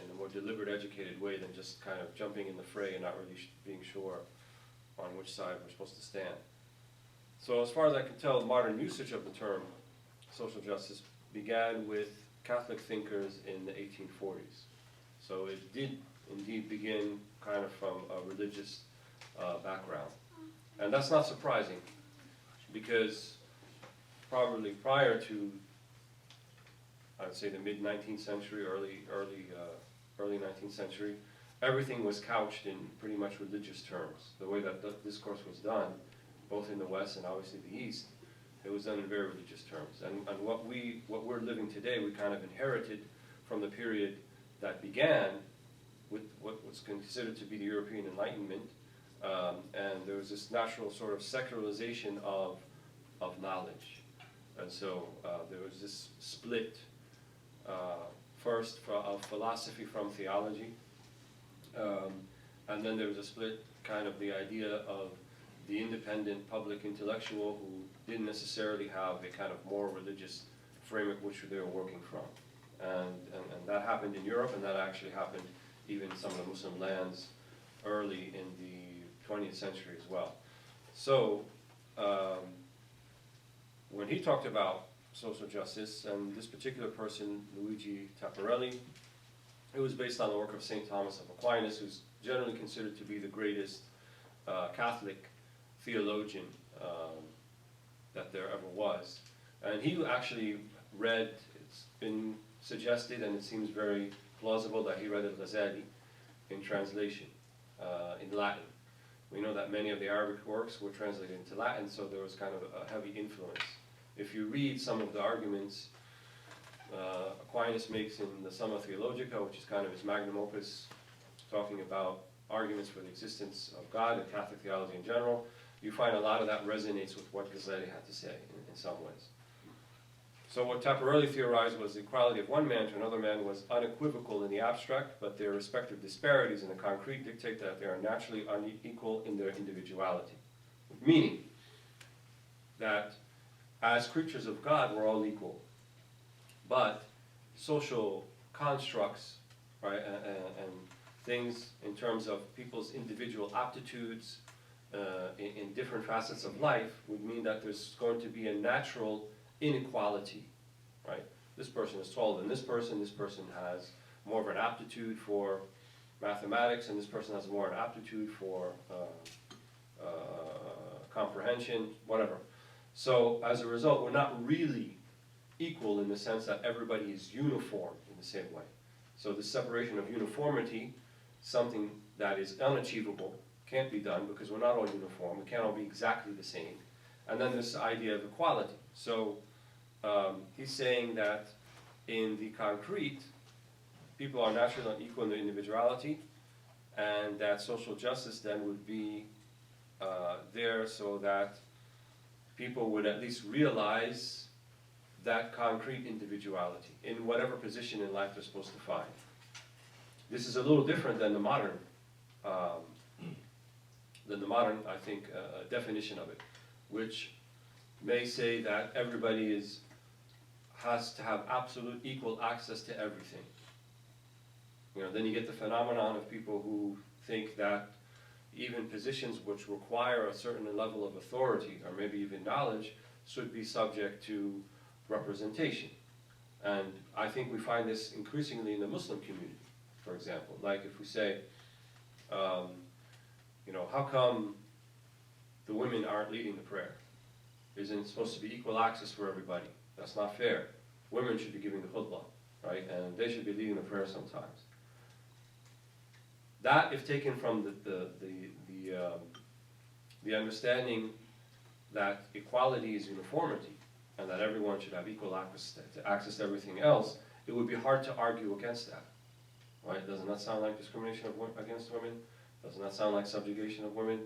a more deliberate, educated way than just kind of jumping in the fray and not really being sure on which side we're supposed to stand. So as far as I can tell, modern usage of the term social justice began with Catholic thinkers in the 1840s. So it did indeed begin kind of from a religious background. And that's not surprising, because probably prior to, I'd say, the mid-19th century, early 19th century, everything was couched in pretty much religious terms. The way that the discourse was done, both in the West and obviously the East, it was done in very religious terms. And what we're living today, we kind of inherited from the period that began with what was considered to be the European Enlightenment, and there was this natural sort of secularization of knowledge. And so there was this split, first of philosophy from theology, and then there was a split, kind of the idea of the independent public intellectual who didn't necessarily have a kind of more religious framework which they were working from. And that happened in Europe, and that actually happened even in some of the Muslim lands early in the 20th century as well. So when he talked about social justice, and this particular person, Luigi Tapparelli, it was based on the work of St. Thomas of Aquinas, who's generally considered to be the greatest Catholic theologian that there ever was. And he actually read, it's been suggested, and it seems very plausible, that he read al-Ghazali in translation, in Latin. We know that many of the Arabic works were translated into Latin, so there was kind of a heavy influence. If you read some of the arguments Aquinas makes in the Summa Theologica, which is kind of his magnum opus, talking about arguments for the existence of God and Catholic theology in general, you find a lot of that resonates with what Ghazali had to say in some ways. So what Tapparelli theorized was the equality of one man to another man was unequivocal in the abstract, but their respective disparities in the concrete dictate that they are naturally unequal in their individuality. Meaning that as creatures of God, we're all equal. But social constructs, right, and things in terms of people's individual aptitudes in different facets of life would mean that there's going to be a natural inequality, right? This person is taller than this person has more of an aptitude for mathematics, and this person has more an aptitude for comprehension, whatever. So as a result, we're not really equal in the sense that everybody is uniform in the same way. So the separation of uniformity, something that is unachievable, can't be done because we're not all uniform, we can't all be exactly the same. And then this idea of equality. So he's saying that in the concrete, people are naturally unequal in their individuality, and that social justice then would be there so that people would at least realize that concrete individuality in whatever position in life they're supposed to find. This is a little different than the modern, I think, definition of it, which may say that everybody has to have absolute equal access to everything. You know, then you get the phenomenon of people who think that even positions which require a certain level of authority or maybe even knowledge should be subject to representation. And I think we find this increasingly in the Muslim community, for example. Like if we say, you know, how come the women aren't leading the prayer? Isn't it supposed to be equal access for everybody? That's not fair. Women should be giving the khutbah, right? And they should be leading the prayer sometimes. That, if taken from the understanding that equality is uniformity and that everyone should have equal access to everything else, it would be hard to argue against that, right? Doesn't that sound like discrimination against women? Doesn't that sound like subjugation of women?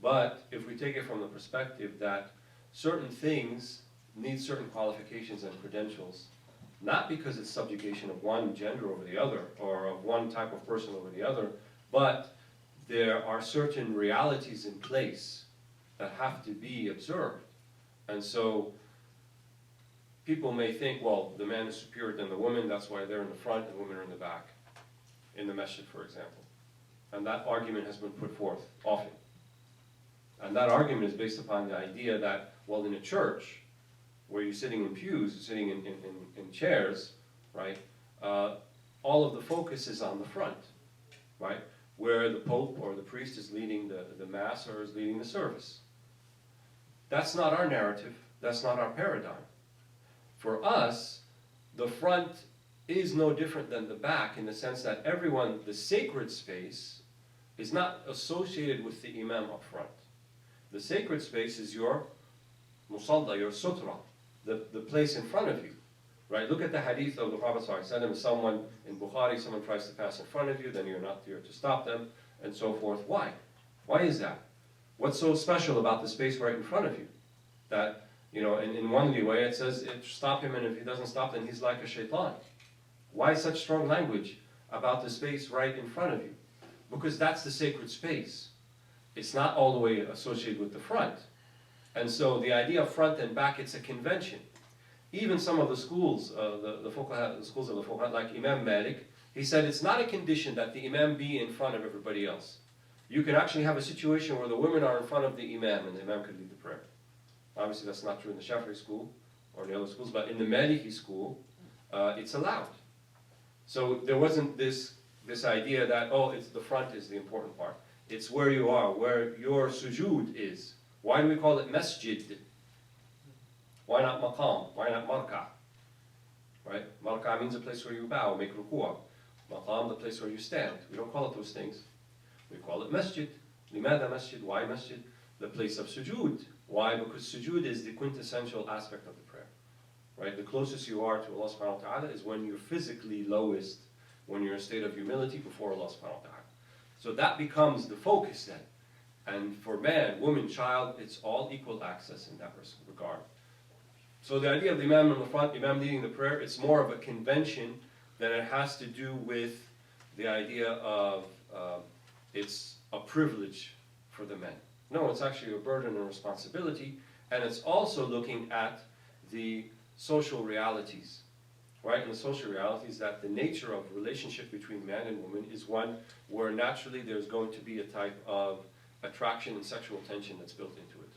But if we take it from the perspective that certain things need certain qualifications and credentials, not because it's subjugation of one gender over the other, or of one type of person over the other, but there are certain realities in place that have to be observed. And so people may think, well, the man is superior than the woman, that's why they're in the front and women are in the back, in the masjid, for example. And that argument has been put forth often. And that argument is based upon the idea that, well, in a church, where you're sitting in pews, sitting in chairs, right, all of the focus is on the front, right, where the Pope or the priest is leading the Mass or is leading the service. That's not our narrative. That's not our paradigm. For us, the front is no different than the back in the sense that everyone, the sacred space, is not associated with the imam up front. The sacred space is your musalla, your sutra, the place in front of you, right? Look at the hadith of the Prophet ﷺ. If someone in Bukhari, someone tries to pass in front of you, then you're not there to stop them, and so forth. Why? Why is that? What's so special about the space right in front of you? That, you know, in one way it says, stop him, and if he doesn't stop, then he's like a shaitan. Why such strong language about the space right in front of you? Because that's the sacred space. It's not all the way associated with the front. And so the idea of front and back, it's a convention. Even some of the schools, the schools of the fuqaha, like Imam Malik, he said it's not a condition that the imam be in front of everybody else. You can actually have a situation where the women are in front of the imam and the imam could lead the prayer. Obviously that's not true in the Shafi'i school or the other schools, but in the Maliki school, it's allowed. So there wasn't this idea that, oh, it's the front is the important part. It's where you are, where your sujood is. Why do we call it masjid? Why not maqam? Why not marka? Right? Marka means a place where you bow, make ruku'ah. Maqam, the place where you stand. We don't call it those things. We call it masjid. Limada masjid? Why masjid? The place of sujood. Why? Because sujood is the quintessential aspect of the prayer. Right? The closest you are to Allah subhanahu wa ta'ala is when you're physically lowest, when you're in a state of humility before Allah subhanahu wa ta'ala. So that becomes the focus then. And for man, woman, child, it's all equal access in that regard. So the idea of the imam in the front, imam leading the prayer, it's more of a convention than it has to do with the idea of it's a privilege for the men. No, it's actually a burden and responsibility, and it's also looking at the social realities, right? And the social realities that the nature of relationship between man and woman is one where naturally there's going to be a type of attraction and sexual tension that's built into it,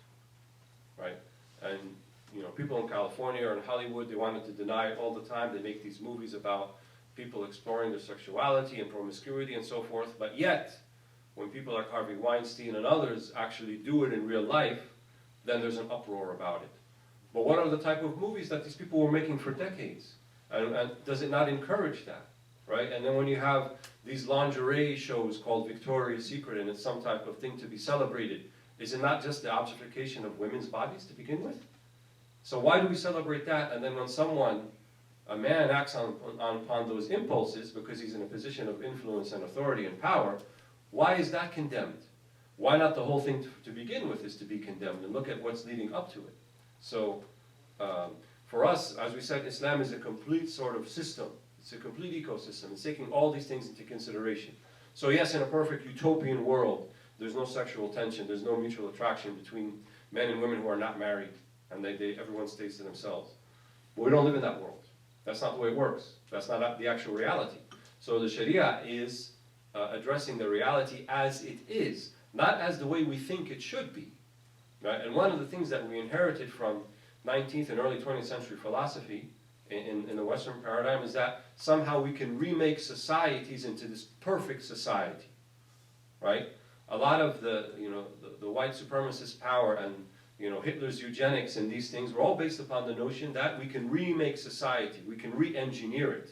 right? And you know, people in California or in Hollywood, they wanted to deny it all the time. They make these movies about people exploring their sexuality and promiscuity and so forth, but yet, when people like Harvey Weinstein and others actually do it in real life, then there's an uproar about it. But what are the type of movies that these people were making for decades? And does it not encourage that, right? And then when you have these lingerie shows called Victoria's Secret and it's some type of thing to be celebrated, is it not just the objectification of women's bodies to begin with? So why do we celebrate that? And then when someone a man acts upon those impulses because he's in a position of influence and authority and power, why is that condemned? Why not the whole thing to begin with is to be condemned, and look at what's leading up to it. So for us, as we said, Islam is a complete sort of system. It's a complete ecosystem. It's taking all these things into consideration. So yes, in a perfect utopian world, there's no sexual tension, there's no mutual attraction between men and women who are not married, and everyone stays to themselves. But we don't live in that world. That's not the way it works. That's not the actual reality. So the Sharia is addressing the reality as it is, not as the way we think it should be. Right? And one of the things that we inherited from 19th and early 20th century philosophy in the Western paradigm is that somehow we can remake societies into this perfect society. Right? A lot of the white supremacist power and Hitler's eugenics and these things were all based upon the notion that we can remake society, we can re-engineer it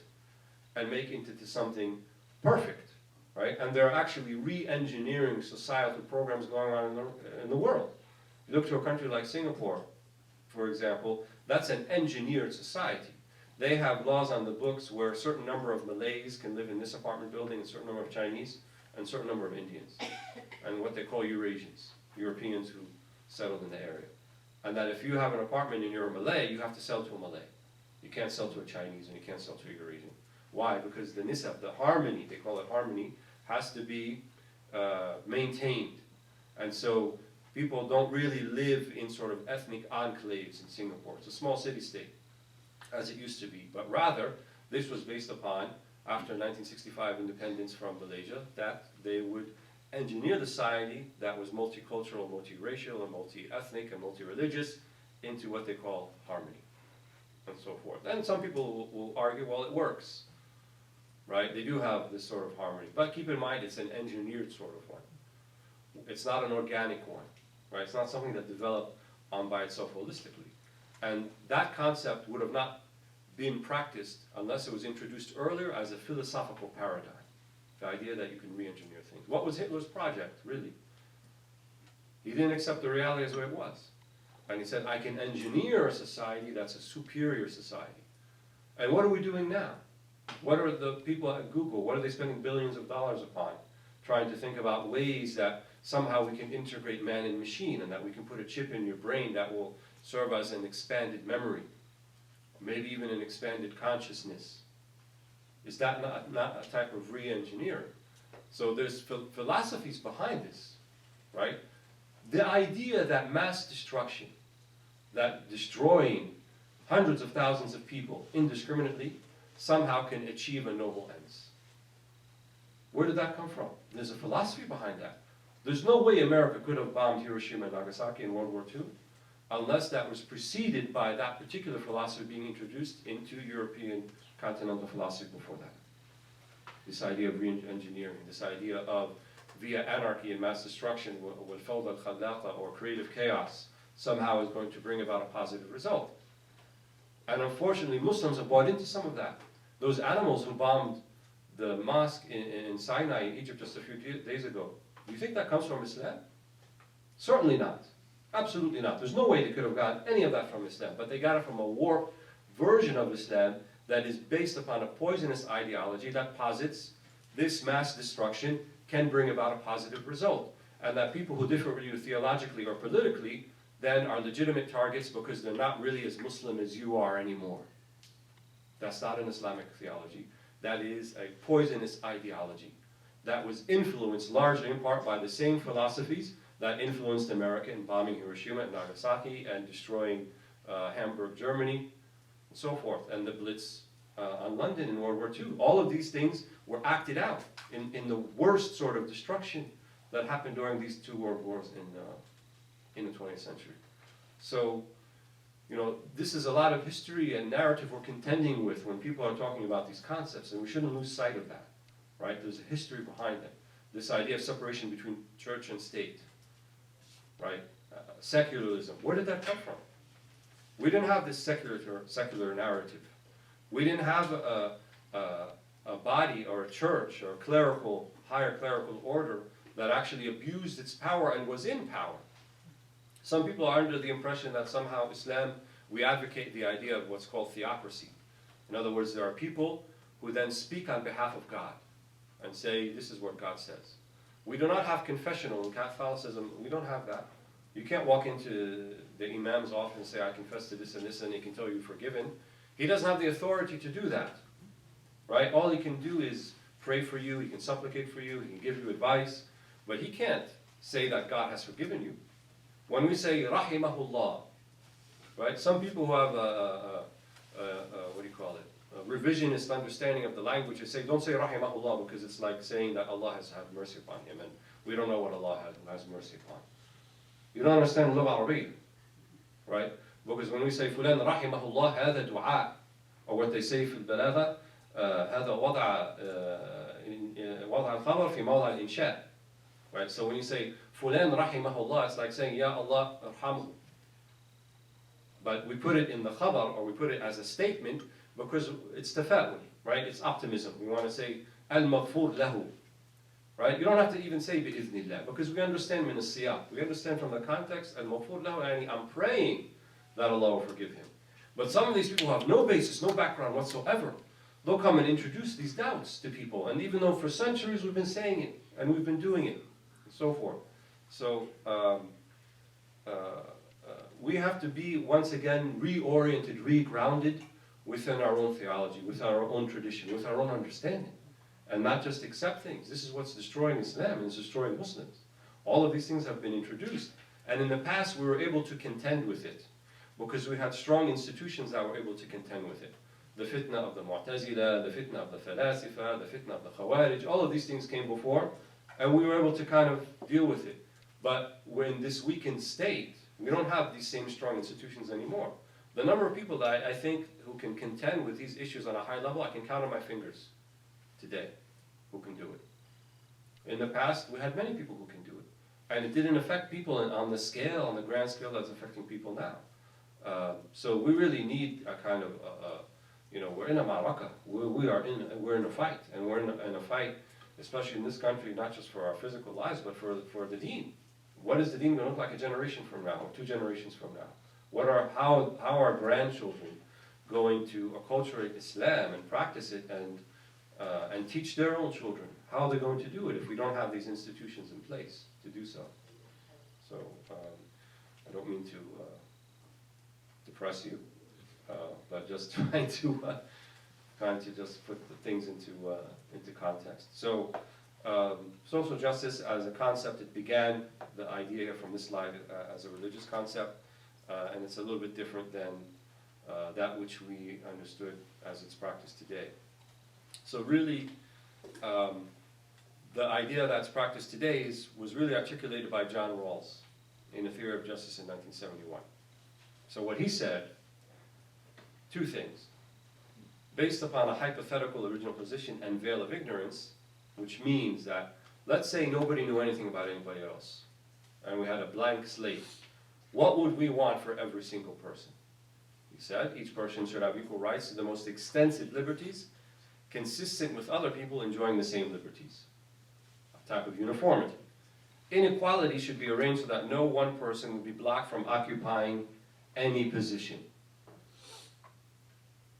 and make it into something perfect, right? And there are actually re-engineering societal programs going on in the world. You look to a country like Singapore, for example, that's an engineered society. They have laws on the books where a certain number of Malays can live in this apartment building, a certain number of Chinese, and a certain number of Indians, and what they call Eurasians, Europeans who settled in the area. And that if you have an apartment and you're a Malay, you have to sell to a Malay. You can't sell to a Chinese and you can't sell to a Eurasian. Why? Because the nisab, the harmony, they call it harmony, has to be maintained. And so people don't really live in sort of ethnic enclaves in Singapore. It's a small city-state, as it used to be. But rather, this was based upon, after 1965 independence from Malaysia, that they would engineer the society that was multicultural, multiracial, and multi-ethnic, and multi-religious into what they call harmony, and so forth. And some people will argue, well, it works, right? They do have this sort of harmony. But keep in mind, it's an engineered sort of one. It's not an organic one, right? It's not something that developed by itself holistically. And that concept would have not been practiced unless it was introduced earlier as a philosophical paradigm. The idea that you can re-engineer things. What was Hitler's project, really? He didn't accept the reality as the way it was. And he said, I can engineer a society that's a superior society. And what are we doing now? What are the people at Google, what are they spending billions of dollars upon? Trying to think about ways that somehow we can integrate man and machine, and that we can put a chip in your brain that will serve as an expanded memory, maybe even an expanded consciousness. Is that not a type of re-engineering? So there's philosophies behind this, right? The idea that mass destruction, that destroying hundreds of thousands of people indiscriminately somehow can achieve a noble ends. Where did that come from? There's a philosophy behind that. There's no way America could have bombed Hiroshima and Nagasaki in World War II unless that was preceded by that particular philosophy being introduced into European continental philosophy before that. This idea of re-engineering, this idea of via anarchy and mass destruction, والفوضى الخلاقة, or creative chaos, somehow is going to bring about a positive result. And unfortunately, Muslims have bought into some of that. Those animals who bombed the mosque in Sinai in Egypt just a few days ago, do you think that comes from Islam? Certainly not. Absolutely not. There's no way they could have gotten any of that from Islam, but they got it from a warped version of Islam that is based upon a poisonous ideology that posits this mass destruction can bring about a positive result, and that people who differ with you theologically or politically then are legitimate targets because they're not really as Muslim as you are anymore. That's not an Islamic theology. That is a poisonous ideology that was influenced largely in part by the same philosophies that influenced America in bombing Hiroshima and Nagasaki and destroying Hamburg, Germany, and so forth, and the Blitz on London in World War II. All of these things were acted out in the worst sort of destruction that happened during these two world wars in the 20th century. So, this is a lot of history and narrative we're contending with when people are talking about these concepts, and we shouldn't lose sight of that, right? There's a history behind it. This idea of separation between church and state, right? Secularism, where did that come from? We didn't have this secular narrative. We didn't have a body or a church or a higher clerical order that actually abused its power and was in power. Some people are under the impression that somehow Islam, we advocate the idea of what's called theocracy, In other words, there are people who then speak on behalf of God and say, this is what God says. We do not have confessional in Catholicism. We don't have that. You can't walk into the imam's office and say, I confess to this and this, and he can tell you you're forgiven. He doesn't have the authority to do that, right? All he can do is pray for you, he can supplicate for you, he can give you advice, but he can't say that God has forgiven you. When we say, rahimahullah, right? Some people who have what do you call it? A revisionist understanding of the language, they say, don't say rahimahullah, because it's like saying that Allah has had mercy upon him, and we don't know what Allah has mercy upon. You don't understand Lugha Arabiya, right? Because when we say fulan rahimahullah, هذا دعاء, or what they say في البلاغة, هذا وضع الخبر في موضع الإنشاء, right? So when you say fulan rahimahullah, it's like saying Ya Allah arhamhu. But we put it in the khabar, or we put it as a statement, because it's tafa'ul, right? It's optimism. We want to say al-maghfur lahu, right? You don't have to even say bi'idhnillah, because we understand min as-siyaq. We understand from the context, al-maghfur lahu, and I'm praying that Allah will forgive him. But some of these people have no basis, no background whatsoever. They'll come and introduce these doubts to people, and even though for centuries we've been saying it, and we've been doing it, and so forth. So, we have to be, once again, reoriented, regrounded within our own theology, with our own tradition, with our own understanding, and not just accept things. This is what's destroying Islam, and it's destroying Muslims. All of these things have been introduced, and in the past we were able to contend with it, because we had strong institutions that were able to contend with it. The fitna of the Mu'tazila, the fitna of the Falasifa, the fitna of the Khawarij, all of these things came before, and we were able to kind of deal with it. But when this weakened state, we don't have these same strong institutions anymore. The number of people that I think who can contend with these issues on a high level, I can count on my fingers today who can do it. In the past, we had many people who can do it. And it didn't affect people on the scale, on the grand scale that's affecting people now. So we really need a kind of, we're in a ma'raka. We're in a fight. And we're in a fight, especially in this country, not just for our physical lives, but for the deen. What is the deen going to look like a generation from now, or 2 generations from now? How are grandchildren going to acculturate Islam and practice it and teach their own children? How are they going to do it if we don't have these institutions in place to do so? So I don't mean to depress you, but just trying to just put the things into context. So. Social justice as a concept, it began, the idea from this slide, as a religious concept, and it's a little bit different than that which we understood as it's practiced today. So really, the idea that's practiced today was really articulated by John Rawls in A Theory of Justice in 1971. So what he said, 2 things. Based upon a hypothetical original position and veil of ignorance, which means that, let's say nobody knew anything about anybody else, and we had a blank slate. What would we want for every single person? He said, each person should have equal rights to the most extensive liberties, consistent with other people enjoying the same liberties. A type of uniformity. Inequality should be arranged so that no one person would be blocked from occupying any position.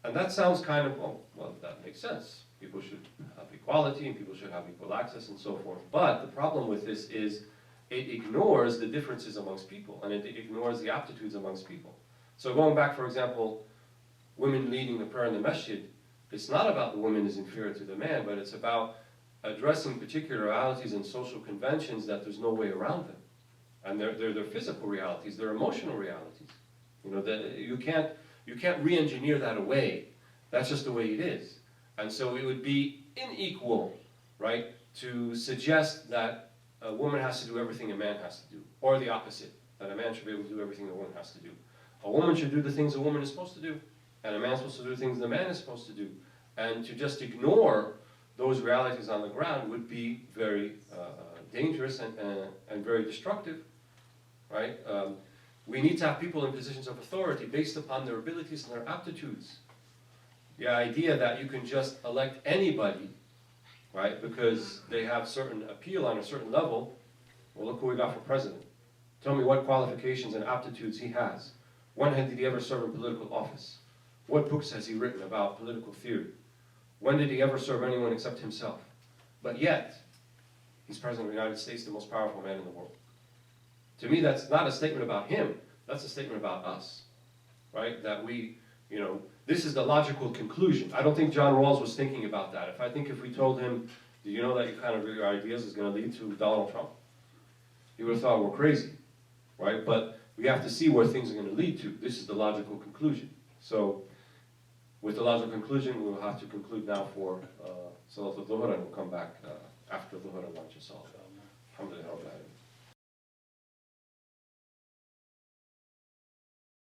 And that sounds kind of, well, that makes sense. People should have equality, and people should have equal access, and so forth. But the problem with this is it ignores the differences amongst people, and it ignores the aptitudes amongst people. So going back, for example, women leading the prayer in the masjid, it's not about the woman is inferior to the man, but it's about addressing particularities and social conventions that there's no way around them. And they're physical realities, they're emotional realities. You can't re-engineer that away. That's just the way it is. And so it would be unequal, right, to suggest that a woman has to do everything a man has to do, or the opposite, that a man should be able to do everything a woman has to do. A woman should do the things a woman is supposed to do, and a man is supposed to do the things the man is supposed to do. And to just ignore those realities on the ground would be very dangerous and very destructive, right? We need to have people in positions of authority based upon their abilities and their aptitudes. The idea that you can just elect anybody, right, because they have certain appeal on a certain level. Well, look who we got for president. Tell me what qualifications and aptitudes he has. When did he ever serve in political office? What books has he written about political theory? When did he ever serve anyone except himself? But yet, he's President of the United States, the most powerful man in the world. To me, that's not a statement about him, that's a statement about us, right? That we, you know, this is the logical conclusion. I don't think John Rawls was thinking about that. If we told him, do you know that your ideas is going to lead to Donald Trump? He would have thought we're crazy, right? But we have to see where things are going to lead to. This is the logical conclusion. So, with the logical conclusion, we will have to conclude now for Salat al-Dhuhr, and we'll come back after Dhuhr and lunch, inshallah. Alhamdulillah.